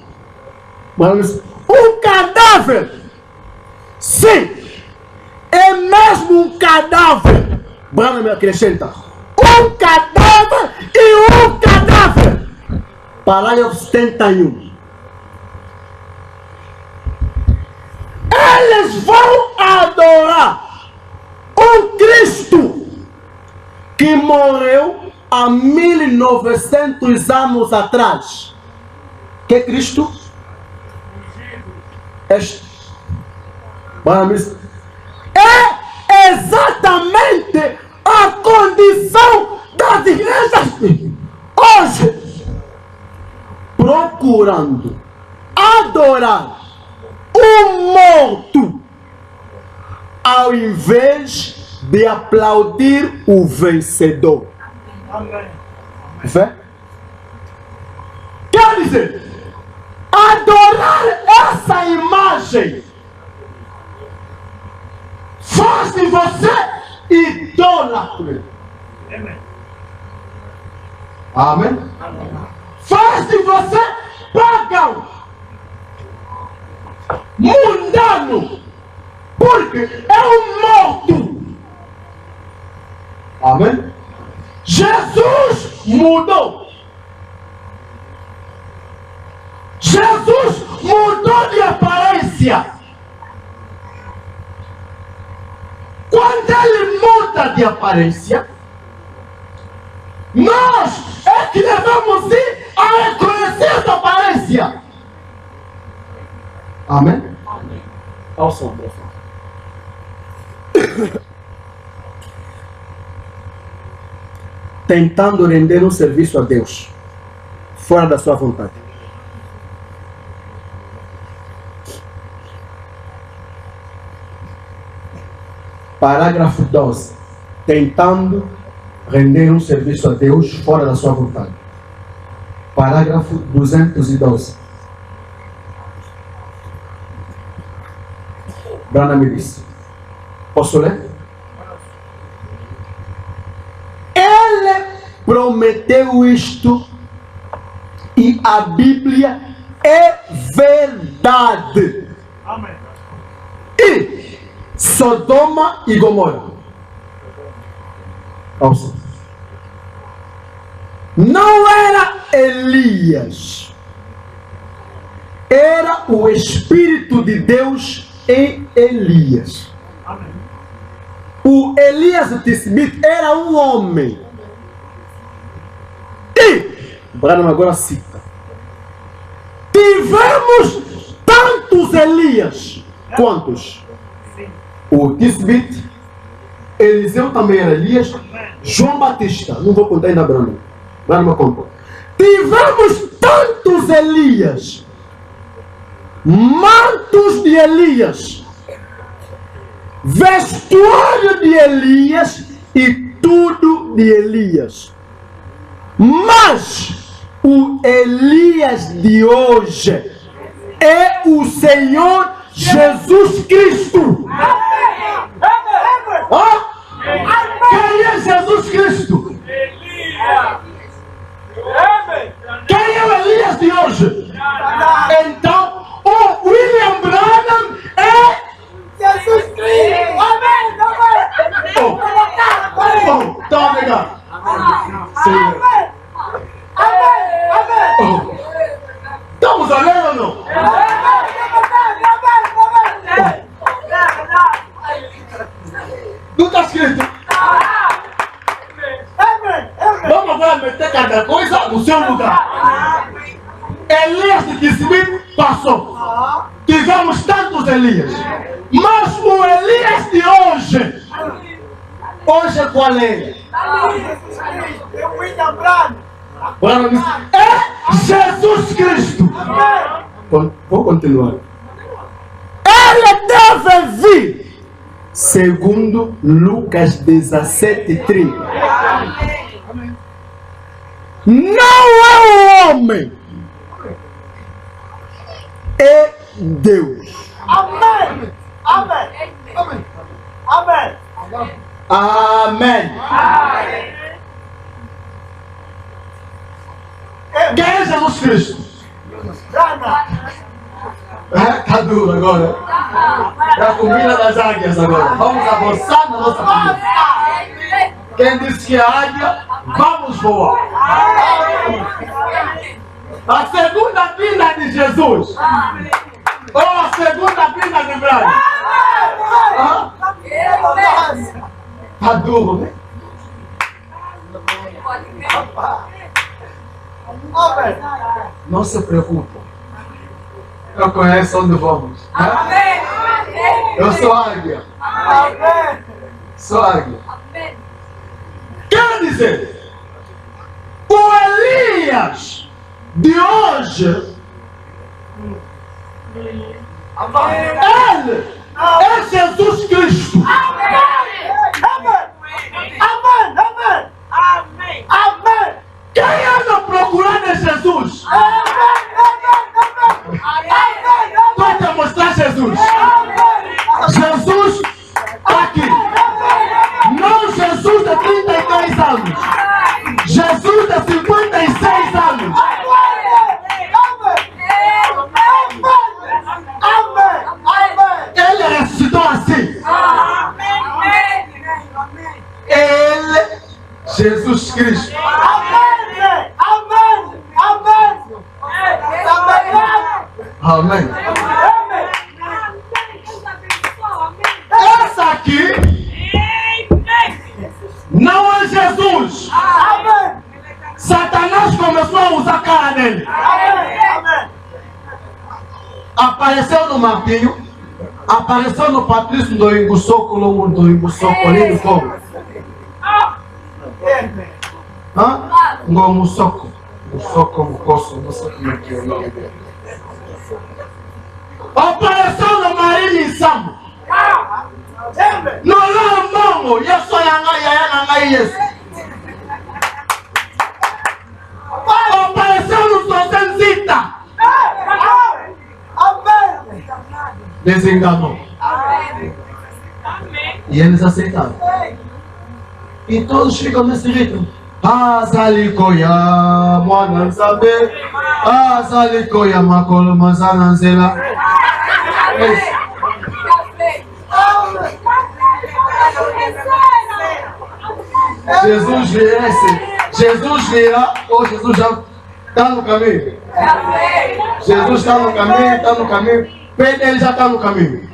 Olha mesmo. Um cadáver. Sim. É mesmo um cadáver. Brana me acrescenta. Um cadáver e um cadáver. Parágrafo 71. Eles vão adorar um Cristo que morreu há 1900 anos atrás. Que Cristo? Este. É exatamente a condição das igrejas hoje, procurando adorar um morto ao invés de aplaudir o vencedor. Vê? Quer dizer, adorar essa imagem faz de você idólatra. Amém? Faz de você pagão, mundano, porque é um morto. Amém? Jesus mudou. Jesus mudou de aparência. Quando ele muda de aparência, nós é que devemos ir a reconhecer essa aparência. Amém? Amém. Ao som, tentando render um serviço a Deus fora da sua vontade. Parágrafo 12. Tentando render um serviço a Deus fora da sua vontade. Parágrafo 212. Brana me disse. Posso ler? Ele prometeu isto e a Bíblia é verdade. Amém. E Sodoma e Gomorra. Ouça. Não era Elias. Era o Espírito de Deus em Elias. Amém. O Elias de Tisbit era um homem. E, Branham agora cita, tivemos tantos Elias. Quantos? O Tisbit, Eliseu também era Elias, João Batista, não vou contar ainda Branham. Branham conta. Tivemos tantos Elias, mantos de Elias, vestuário de Elias e tudo de Elias. Mas o Elias de hoje é o Senhor Jesus Cristo. Quem é Jesus Cristo? Quem é o Elias de hoje? Então, o William Branham é Jesus Cristo. Amém. Não está escrito? Vamos agora meter cada coisa no seu lugar. Elias de Tisbim passou. Tivemos tantos Elias. Mas o Elias de hoje, qual é? É Jesus Cristo. Vou continuar. Ele deve vir, segundo Lucas 17:30. Não é o homem, é Deus. Amém. Amém. Amém. Amém. Amém. Quem é Jesus Cristo? Está duro agora. É a comida das águias agora. Vamos avançar na nossa comida. Quem disse que é águia, vamos voar. A segunda vinda de Jesus. Ou a segunda vinda de Brian. Está duro, né? Não se preocupe. Eu conheço onde vamos. Né? Eu sou águia. Sou águia. Quer dizer, o Elias de hoje, ele é Jesus Cristo. Amém. Quem anda procurando é Jesus. Vai te mostrar Jesus. Jesus está aqui. Não Jesus de 33 anos. Jesus de 56 anos. Ele ressuscitou assim. Ele, Jesus Cristo. Amém. Essa aqui não é Jesus. Satanás começou a usar a cara dele. Apareceu no Martinho, apareceu no Patrício do Ingussoco, do Ingussoco ali do povo. Ngomusoko. O soco, o coço, não sei como é que é o nome dele. Apareceu no Marinho em Sambo. No Lamamo, eu sou Yangai, yes. Apareceu no Sozenzita. Desenganou. E eles aceitaram. E todos ficam nesse ritmo. Azalikoya mwananzabe, azalikoya makolo mazananzela. Jesus virá, ou Jesus já está no caminho. Jesus está no caminho, ele já está no caminho.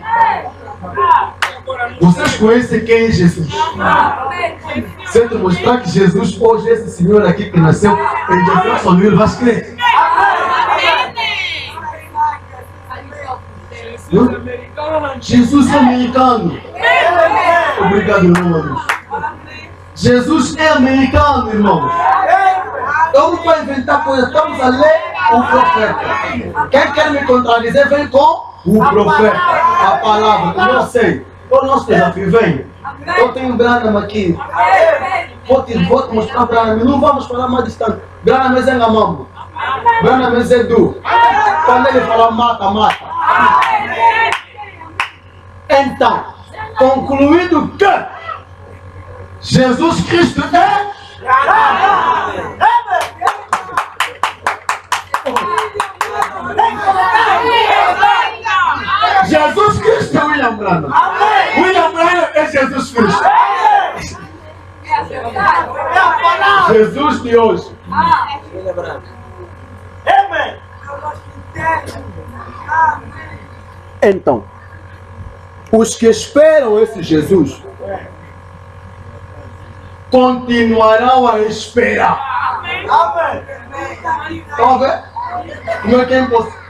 Vocês conhecem quem é Jesus? Certo mostrar que Jesus, hoje esse senhor aqui que nasceu em Jefferson, ele vai crer. Jesus é americano. Obrigado, irmãos. Jesus é americano, irmãos. Eu não vou inventar coisa, estamos a ler o profeta. Quem quer me contradizer, vem com o profeta. A palavra, eu não sei. O nosso desafio vem. Eu tenho Branham aqui. Vou te mostrar Branham. Não vamos falar mais distante. Branham é Zengamambo. Branham é Zedu. Quando ele fala mata, mata. Então, concluído que Jesus Cristo é Jesus Cristo é William Branham. William Branham é Jesus Cristo. Jesus de hoje. Então, os que esperam esse Jesus continuarão a esperar. Amém. Estão a ver?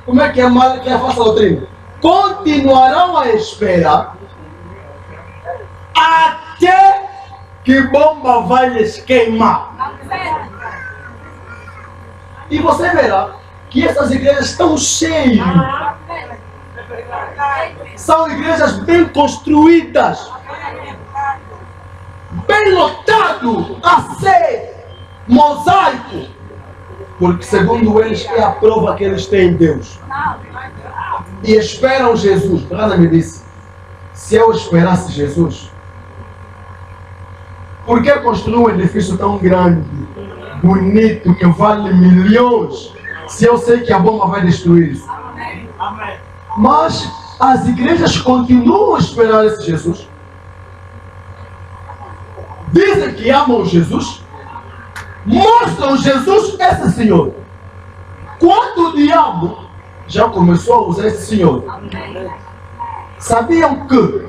Como é que é mal que é falsa doutrina? Continuarão a esperar até que bomba vai lhes queimar. E você verá que essas igrejas estão cheias. São igrejas bem construídas, bem lotado, a ser mosaico, porque segundo eles é a prova que eles têm em Deus e esperam Jesus. Brana me disse, se eu esperasse Jesus, por que construir um edifício tão grande, bonito, que vale milhões, se eu sei que a bomba vai destruir isso? Mas as igrejas continuam a esperar esse Jesus. Dizem que amam Jesus, mostram Jesus, esse Senhor. Quando o diabo já começou a usar esse Senhor, sabiam que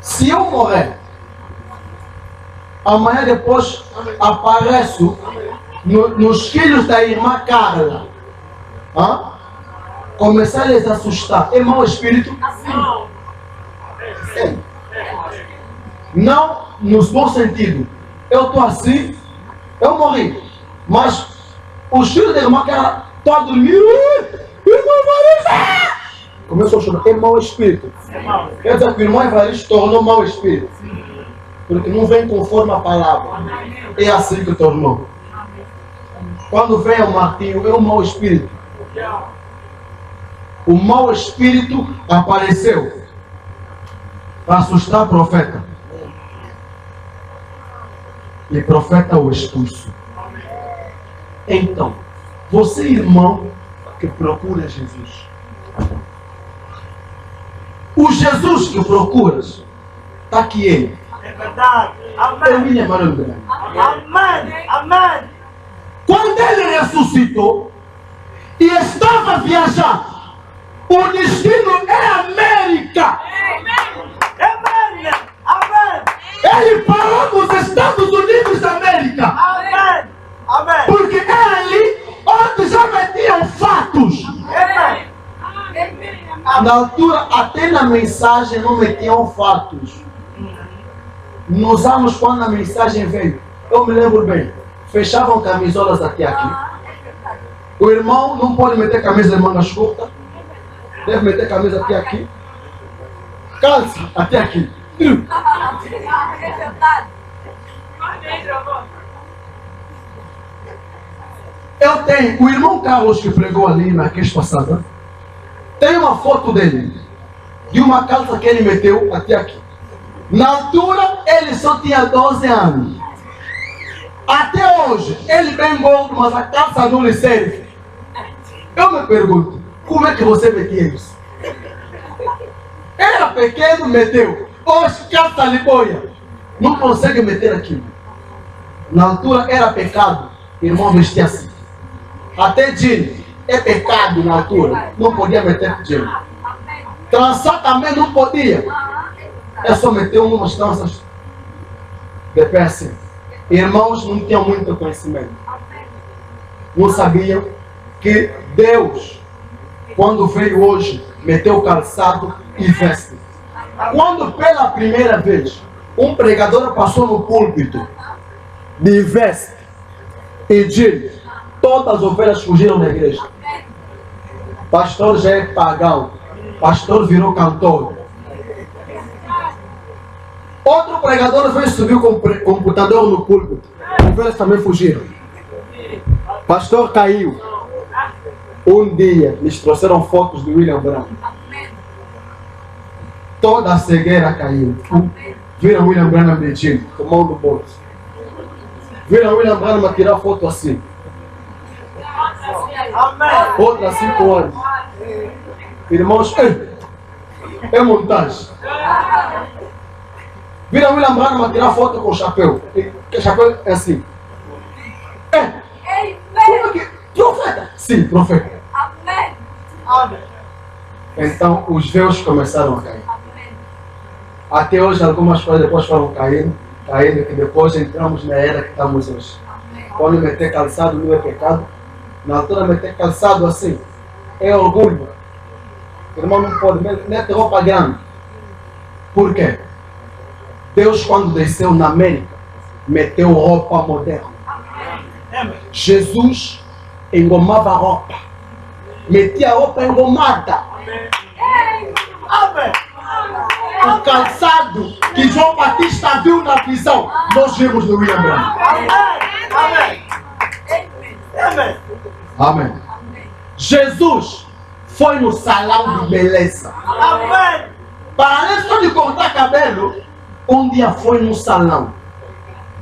se eu morrer, amanhã depois apareço nos filhos da irmã Carla, começar a lhes assustar, é mau espírito? É. Não no bom sentido. Eu estou assim, eu morri, mas os filhos da irmã Carla estão a dormir, irmã Evaristo! Começou a chorar, é mau espírito. Quer dizer que o irmão Evaristo tornou mau espírito, porque não vem conforme a palavra. É assim que tornou. Quando vem o Martinho, é um mau espírito. O mau espírito apareceu para assustar o profeta. E o profeta o expulso. Então, você, irmão, que procura Jesus, o Jesus que procuras, está aqui ele. É verdade. É o Amém. William Manuel Grande. Amém. Amém. Quando ele ressuscitou e estava viajando, o destino é América. Amém. Amém. Ele parou nos Estados Unidos da América. Amém. Amém. Porque é ali onde já metiam fatos. Amém. Na altura, até na mensagem não metiam fatos. Nos anos quando a mensagem veio, eu me lembro bem, fechavam camisolas até aqui. O irmão não pode meter camisa de mangas curtas, deve meter camisa até aqui. Calça até aqui. Eu tenho, o irmão Carlos que pregou ali na queixa passada, tem uma foto dele, de uma calça que ele meteu até aqui. Na altura, ele só tinha 12 anos. Até hoje, ele bem gordo, mas a calça não lhe serve. Eu me pergunto, como é que você metia isso? Era pequeno, meteu. Hoje, calça lhe boia. Não consegue meter aquilo. Na altura, era pecado. Irmão vestia assim. Até jeans é pecado na altura. Não podia meter jeans. Trançar também não podia. É só meter umas tranças de pé assim. Irmãos não tinham muito conhecimento. Não sabiam que Deus, quando veio hoje, meteu calçado e veste. Quando pela primeira vez um pregador passou no púlpito de veste e jeans, todas as ovelhas fugiram da igreja. Pastor já é pagão. Pastor virou cantor. Outro pregador veio subir com o computador no púlpito. As ovelhas também fugiram. Pastor caiu. Um dia lhes trouxeram fotos de William Branham. Toda a cegueira caiu. Viram William Branham medindo, com mão no bolso. Viram William Branham a tirar foto assim. Amém. Outra 5 anos. Irmãos, é montagem. Viram William Branham a tirar foto com o chapéu. Que o chapéu é assim. Como é que... Profeta? Sim, profeta. Amém. Então os véus começaram a cair. Até hoje algumas coisas depois foram caindo. Ainda que depois entramos na era que estamos hoje. Quando meter calçado não é pecado. Na altura meter calçado assim é orgulho. O irmão não pode meter roupa grande. Por quê? Deus, quando desceu na América, meteu roupa moderna. Jesus engomava a roupa. Metia a roupa engomada. Amém. O calçado que João Batista viu na visão, nós vimos no William Branham. Amém. Amém. Amém. Jesus foi no salão de beleza. Amém. Para só de cortar cabelo, um dia foi no salão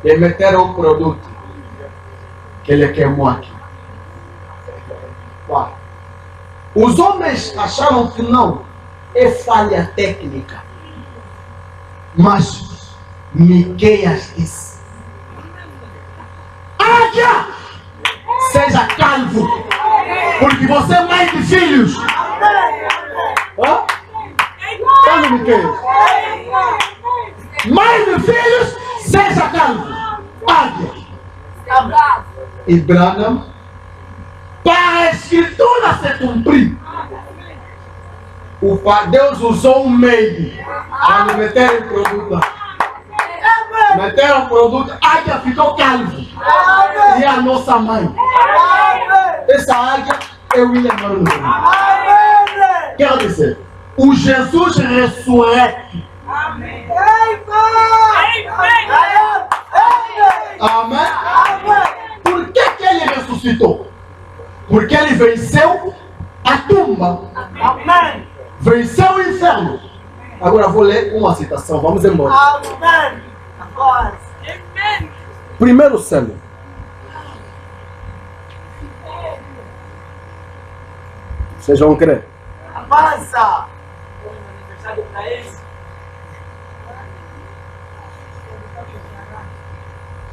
e meteram um produto que ele queimou aqui. Uau. Os homens acharam que não, é falha técnica. Mas Miqueias disse: Águia, seja calvo, porque você é mãe de filhos. Hã? Calma, Miqueias. Mãe de filhos, seja calvo. Águia. E Branham, para a escritura se cumprir, Deus usou um meio para meter o produto lá. Meteram o produto, a águia ficou calvo. E a nossa mãe. Essa águia é o William Branham. Quero dizer, o Jesus ressurreto. Amém. Por que ele ressuscitou? Porque ele venceu a tumba. Amém. Venceu o inferno. Agora vou ler uma citação. Vamos embora. Amém. Agora. Primeiro selo. Vocês vão crer. Avança.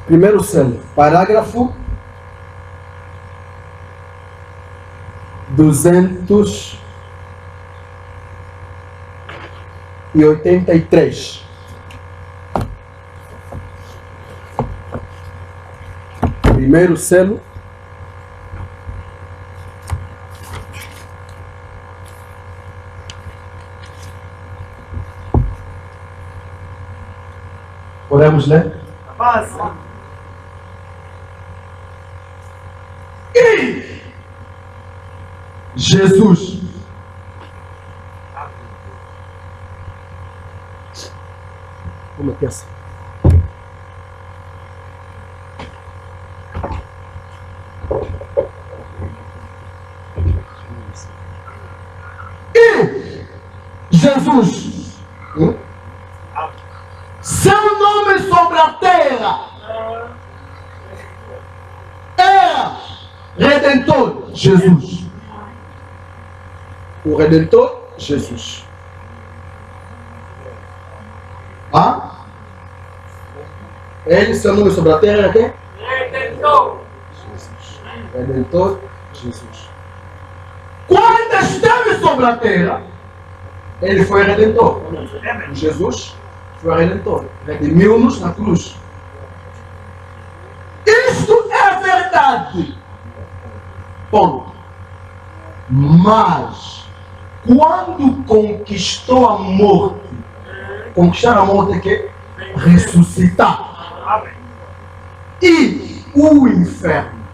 Primeiro selo. Parágrafo 283. Primeiro selo. Podemos ler? Avança. E Jesus como é que é assim? E Jesus, seu nome sobre a terra era Redentor, Jesus. O Redentor, Jesus. Ele, seu nome sobre a terra era quem? Redentor. Jesus. Redentor, Jesus. Quando esteve sobre a terra, ele foi Redentor. Jesus foi Redentor. Redimiu-nos na cruz. Isto é verdade. Ponto. Mas, quando conquistou a morte, conquistar a morte é que? Ressuscitar. E o inferno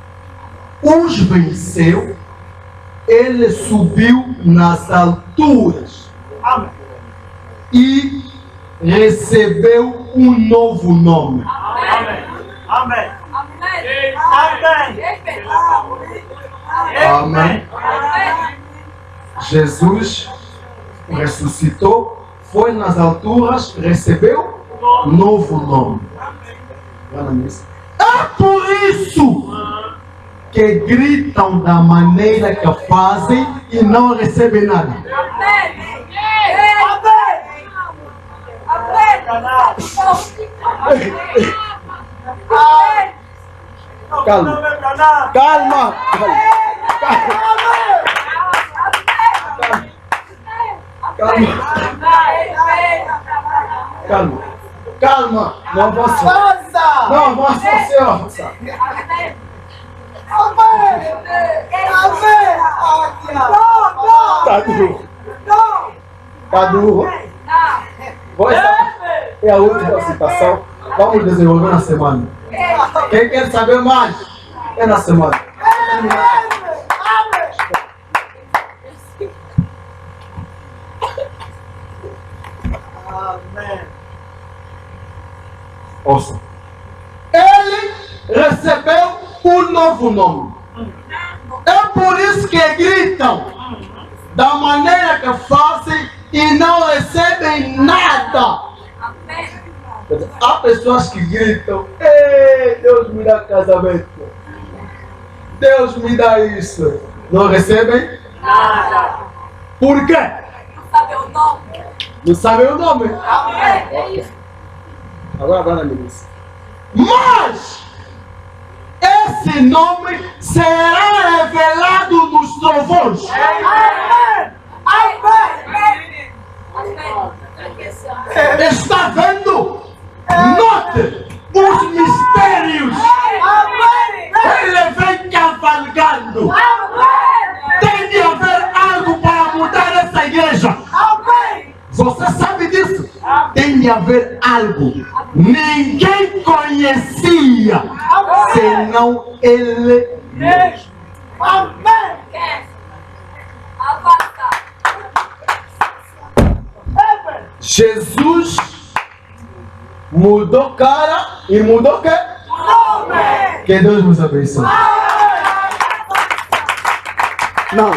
os venceu, ele subiu nas alturas. E recebeu um novo nome. Amém. Amém. Amém. Jesus ressuscitou, foi nas alturas, recebeu novo nome. É por isso que gritam da maneira que fazem e não recebem nada. Calma. Calma. Calma. Calma. Calma, não avança. Avança! Não avança, você avança. Amém. Amém! Amém! Tá duro. Tá duro. Vou é a última citação. Vamos desenvolver na semana. Quem quer saber mais? É na semana. Amém! Ouça. Ele recebeu um novo nome. É por isso que gritam da maneira que fazem e não recebem nada. Há pessoas que gritam: ei, Deus me dá casamento, Deus me dá isso. Não recebem Nada! por quê? Não sabe o nome. Não sabem o nome. Amém. Agora vai na milícia. Mas esse nome será revelado nos trovões. Amém! Amém! Amém. Está vendo? Note os mistérios. Amém! Ele vem cavalgando. Amém! Tem de haver algo para mudar essa igreja. Amém! Você sabe disso? Tem de haver algo. Ninguém conhecia senão ele mesmo. Amém! Avança. Amém! Jesus mudou cara e mudou o quê? Amém! Que Deus nos abençoe. Não,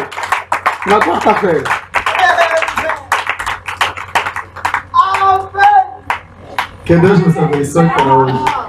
na quarta-feira. Amém! Que Deus nos abençoe para hoje.